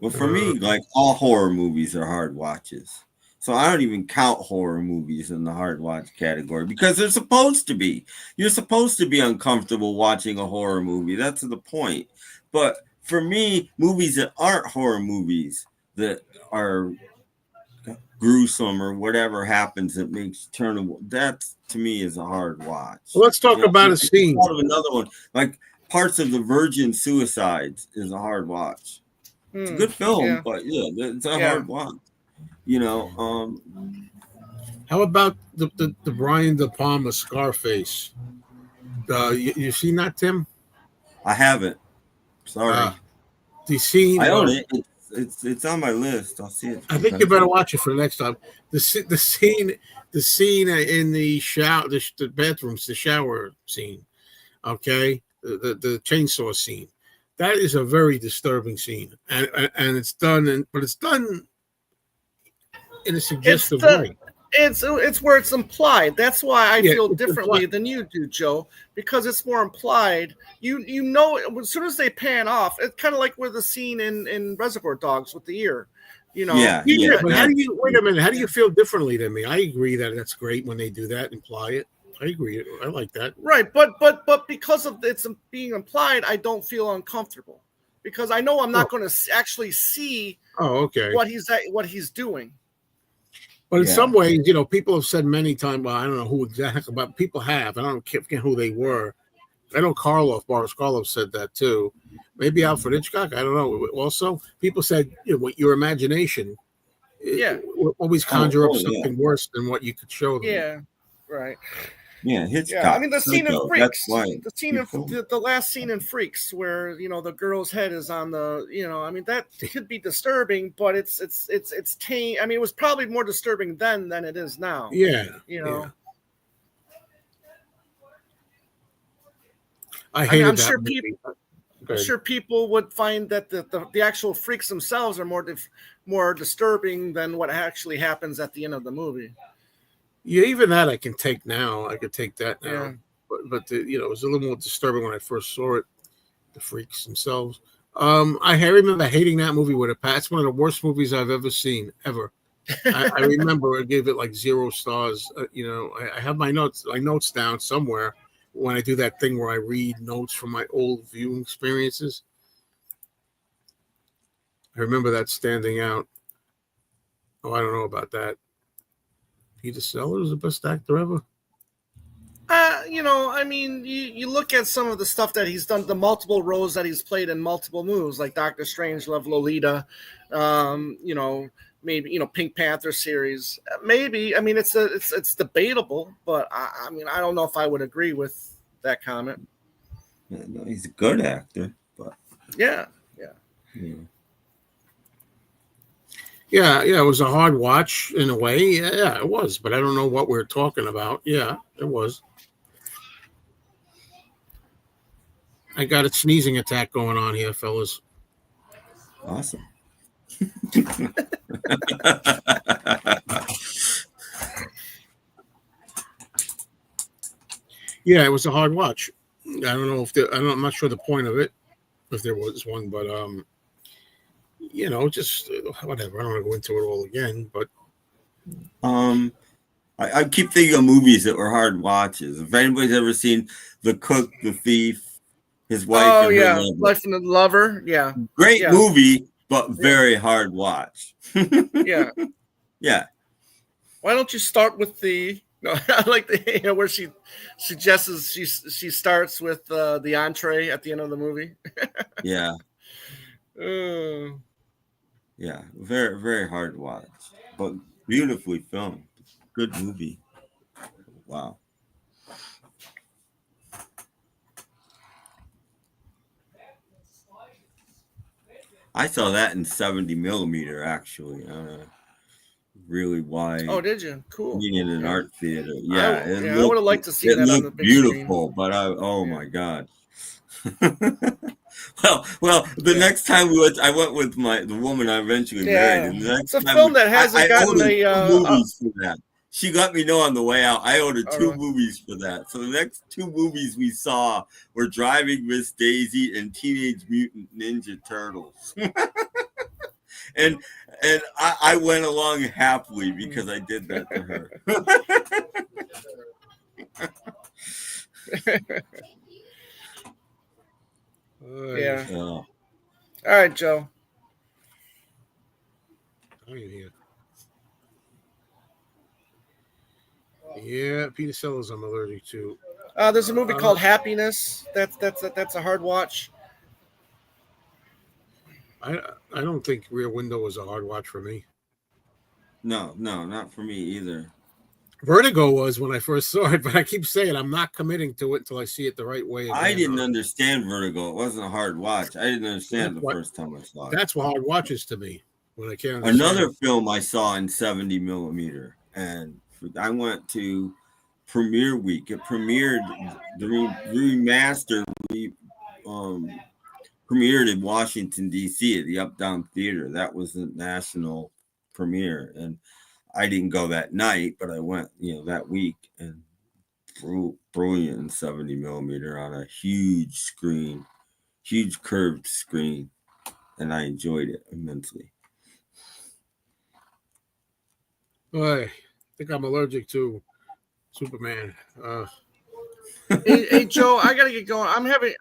Well, for me, like all horror movies are hard watches. So I don't even count horror movies in the hard watch category because they're supposed to be. You're supposed to be uncomfortable watching a horror movie. That's the point. But for me, movies that aren't horror movies that are gruesome or whatever happens that makes that to me is a hard watch. Well, let's talk about a scene. Out of another one, like parts of the Virgin Suicides is a hard watch. It's a good film, but it's a hard watch. You know, how about the Brian De Palma Scarface? You seen that, Tim? I haven't. Sorry. The scene. I own it. It's on my list. I'll see it. I think you better watch it for the next time. The scene in the shower, the bathrooms, the shower scene. Okay, the chainsaw scene. That is a very disturbing scene, and it's done, but it's done in a suggestive way. It's where it's implied. That's why I feel differently than you do, Joe, because it's more implied. You know, as soon as they pan off, it's kind of like with the scene in Reservoir Dogs with the ear. You know, But how do you wait a minute? How do you feel differently than me? I agree that that's great when they do that, imply it. I agree. I like that. Right, but because of it's being implied, I don't feel uncomfortable because I know I'm not going to actually see. Oh, okay. What he's doing. But in some ways, you know, people have said many times. Well, I don't know who exactly, but people have. I don't forget who they were. I know Boris Karloff said that too. Maybe Alfred Hitchcock. I don't know. Also, people said, you know, your imagination, always conjure up something worse than what you could show them. Yeah, right. Yeah, Hitchcock. Yeah, I mean the scene in Freaks. The scene of the last scene in Freaks, where you know the girl's head is on the, you know, I mean that could be disturbing, but it's tame. I mean, it was probably more disturbing then than it is now. Yeah, you know. Yeah. I'm sure people would find that the actual freaks themselves are more disturbing than what actually happens at the end of the movie. Yeah, even that I can take now. I could take that now. Yeah. But you know, it was a little more disturbing when I first saw it. The freaks themselves. I remember hating that movie with a passion. It's one of the worst movies I've ever seen, ever. I remember I gave it like 0 stars. You know, I have my notes down somewhere when I do that thing where I read notes from my old viewing experiences. I remember that standing out. Oh, I don't know about that. Peter Sellers, the best actor ever. You know, I mean, you look at some of the stuff that he's done, the multiple roles that he's played in multiple movies, like Doctor Strangelove, Lolita, you know, maybe, you know, Pink Panther series. Maybe, I mean, it's debatable, but I mean, I don't know if I would agree with that comment. Yeah, no, he's a good actor, but yeah. Yeah, it was a hard watch in a way. Yeah, it was, but I don't know what we're talking about. Yeah, it was. I got a sneezing attack going on here, fellas. Awesome. Yeah, it was a hard watch. I don't know if I'm not sure the point of it, if there was one, but you know, just whatever. I don't want to go into it all again, but I keep thinking of movies that were hard watches. If anybody's ever seen The Cook, The Thief, His Wife, and Her Lover. Life and the Lover, great movie, but very hard watch. Yeah. Why don't you start with the? No, I like the, you know, where she suggests she starts with the entree at the end of the movie. Yeah. Yeah, very, very hard to watch, but beautifully filmed. Good movie. Wow. I saw that in 70 millimeter, actually. Really wide. Oh, did you? Cool. In an art theater. Yeah, I would have liked to see that on the big beautiful, screen. But my God. Well, the next time I went with the woman I eventually married. And it's a film that hasn't gotten movies for that. She let me know on the way out. I ordered 2 movies for that. So the next 2 movies we saw were Driving Miss Daisy and Teenage Mutant Ninja Turtles. and I went along happily because I did that to her. Yeah. Oh. All right, Joe. Oh, yeah. Yeah, Peter Sellers I'm allergic to. There's a movie called Happiness. That's a hard watch. I don't think Rear Window was a hard watch for me. No, not for me either. Vertigo was when I first saw it, but I keep saying I'm not committing to it until I see it the right way again. I didn't understand Vertigo. It wasn't a hard watch. I didn't understand That's the first time I saw it. That's what hard watches to me when I can't understand. Another film I saw in 70 millimeter, and I went to premiere week. It premiered the remaster. Premiered in Washington D.C. at the Up Down Theater. That was the national premiere, and I didn't go that night, but I went, that week, and brilliant in 70 millimeter on a huge screen, huge curved screen, and I enjoyed it immensely. I think I'm allergic to Superman. Hey, Joe, I gotta get going.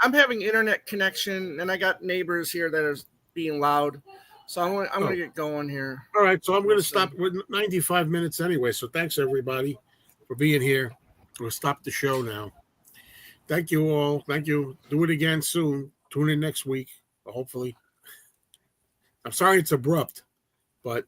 I'm having internet connection, and I got neighbors here that are being loud, so I'm gonna get going here. All right, so I'm going to stop with 95 minutes anyway. So thanks everybody for being here. We'll stop the show now. Thank you all. Thank you. Do it again soon. Tune in next week, hopefully. I'm sorry it's abrupt, but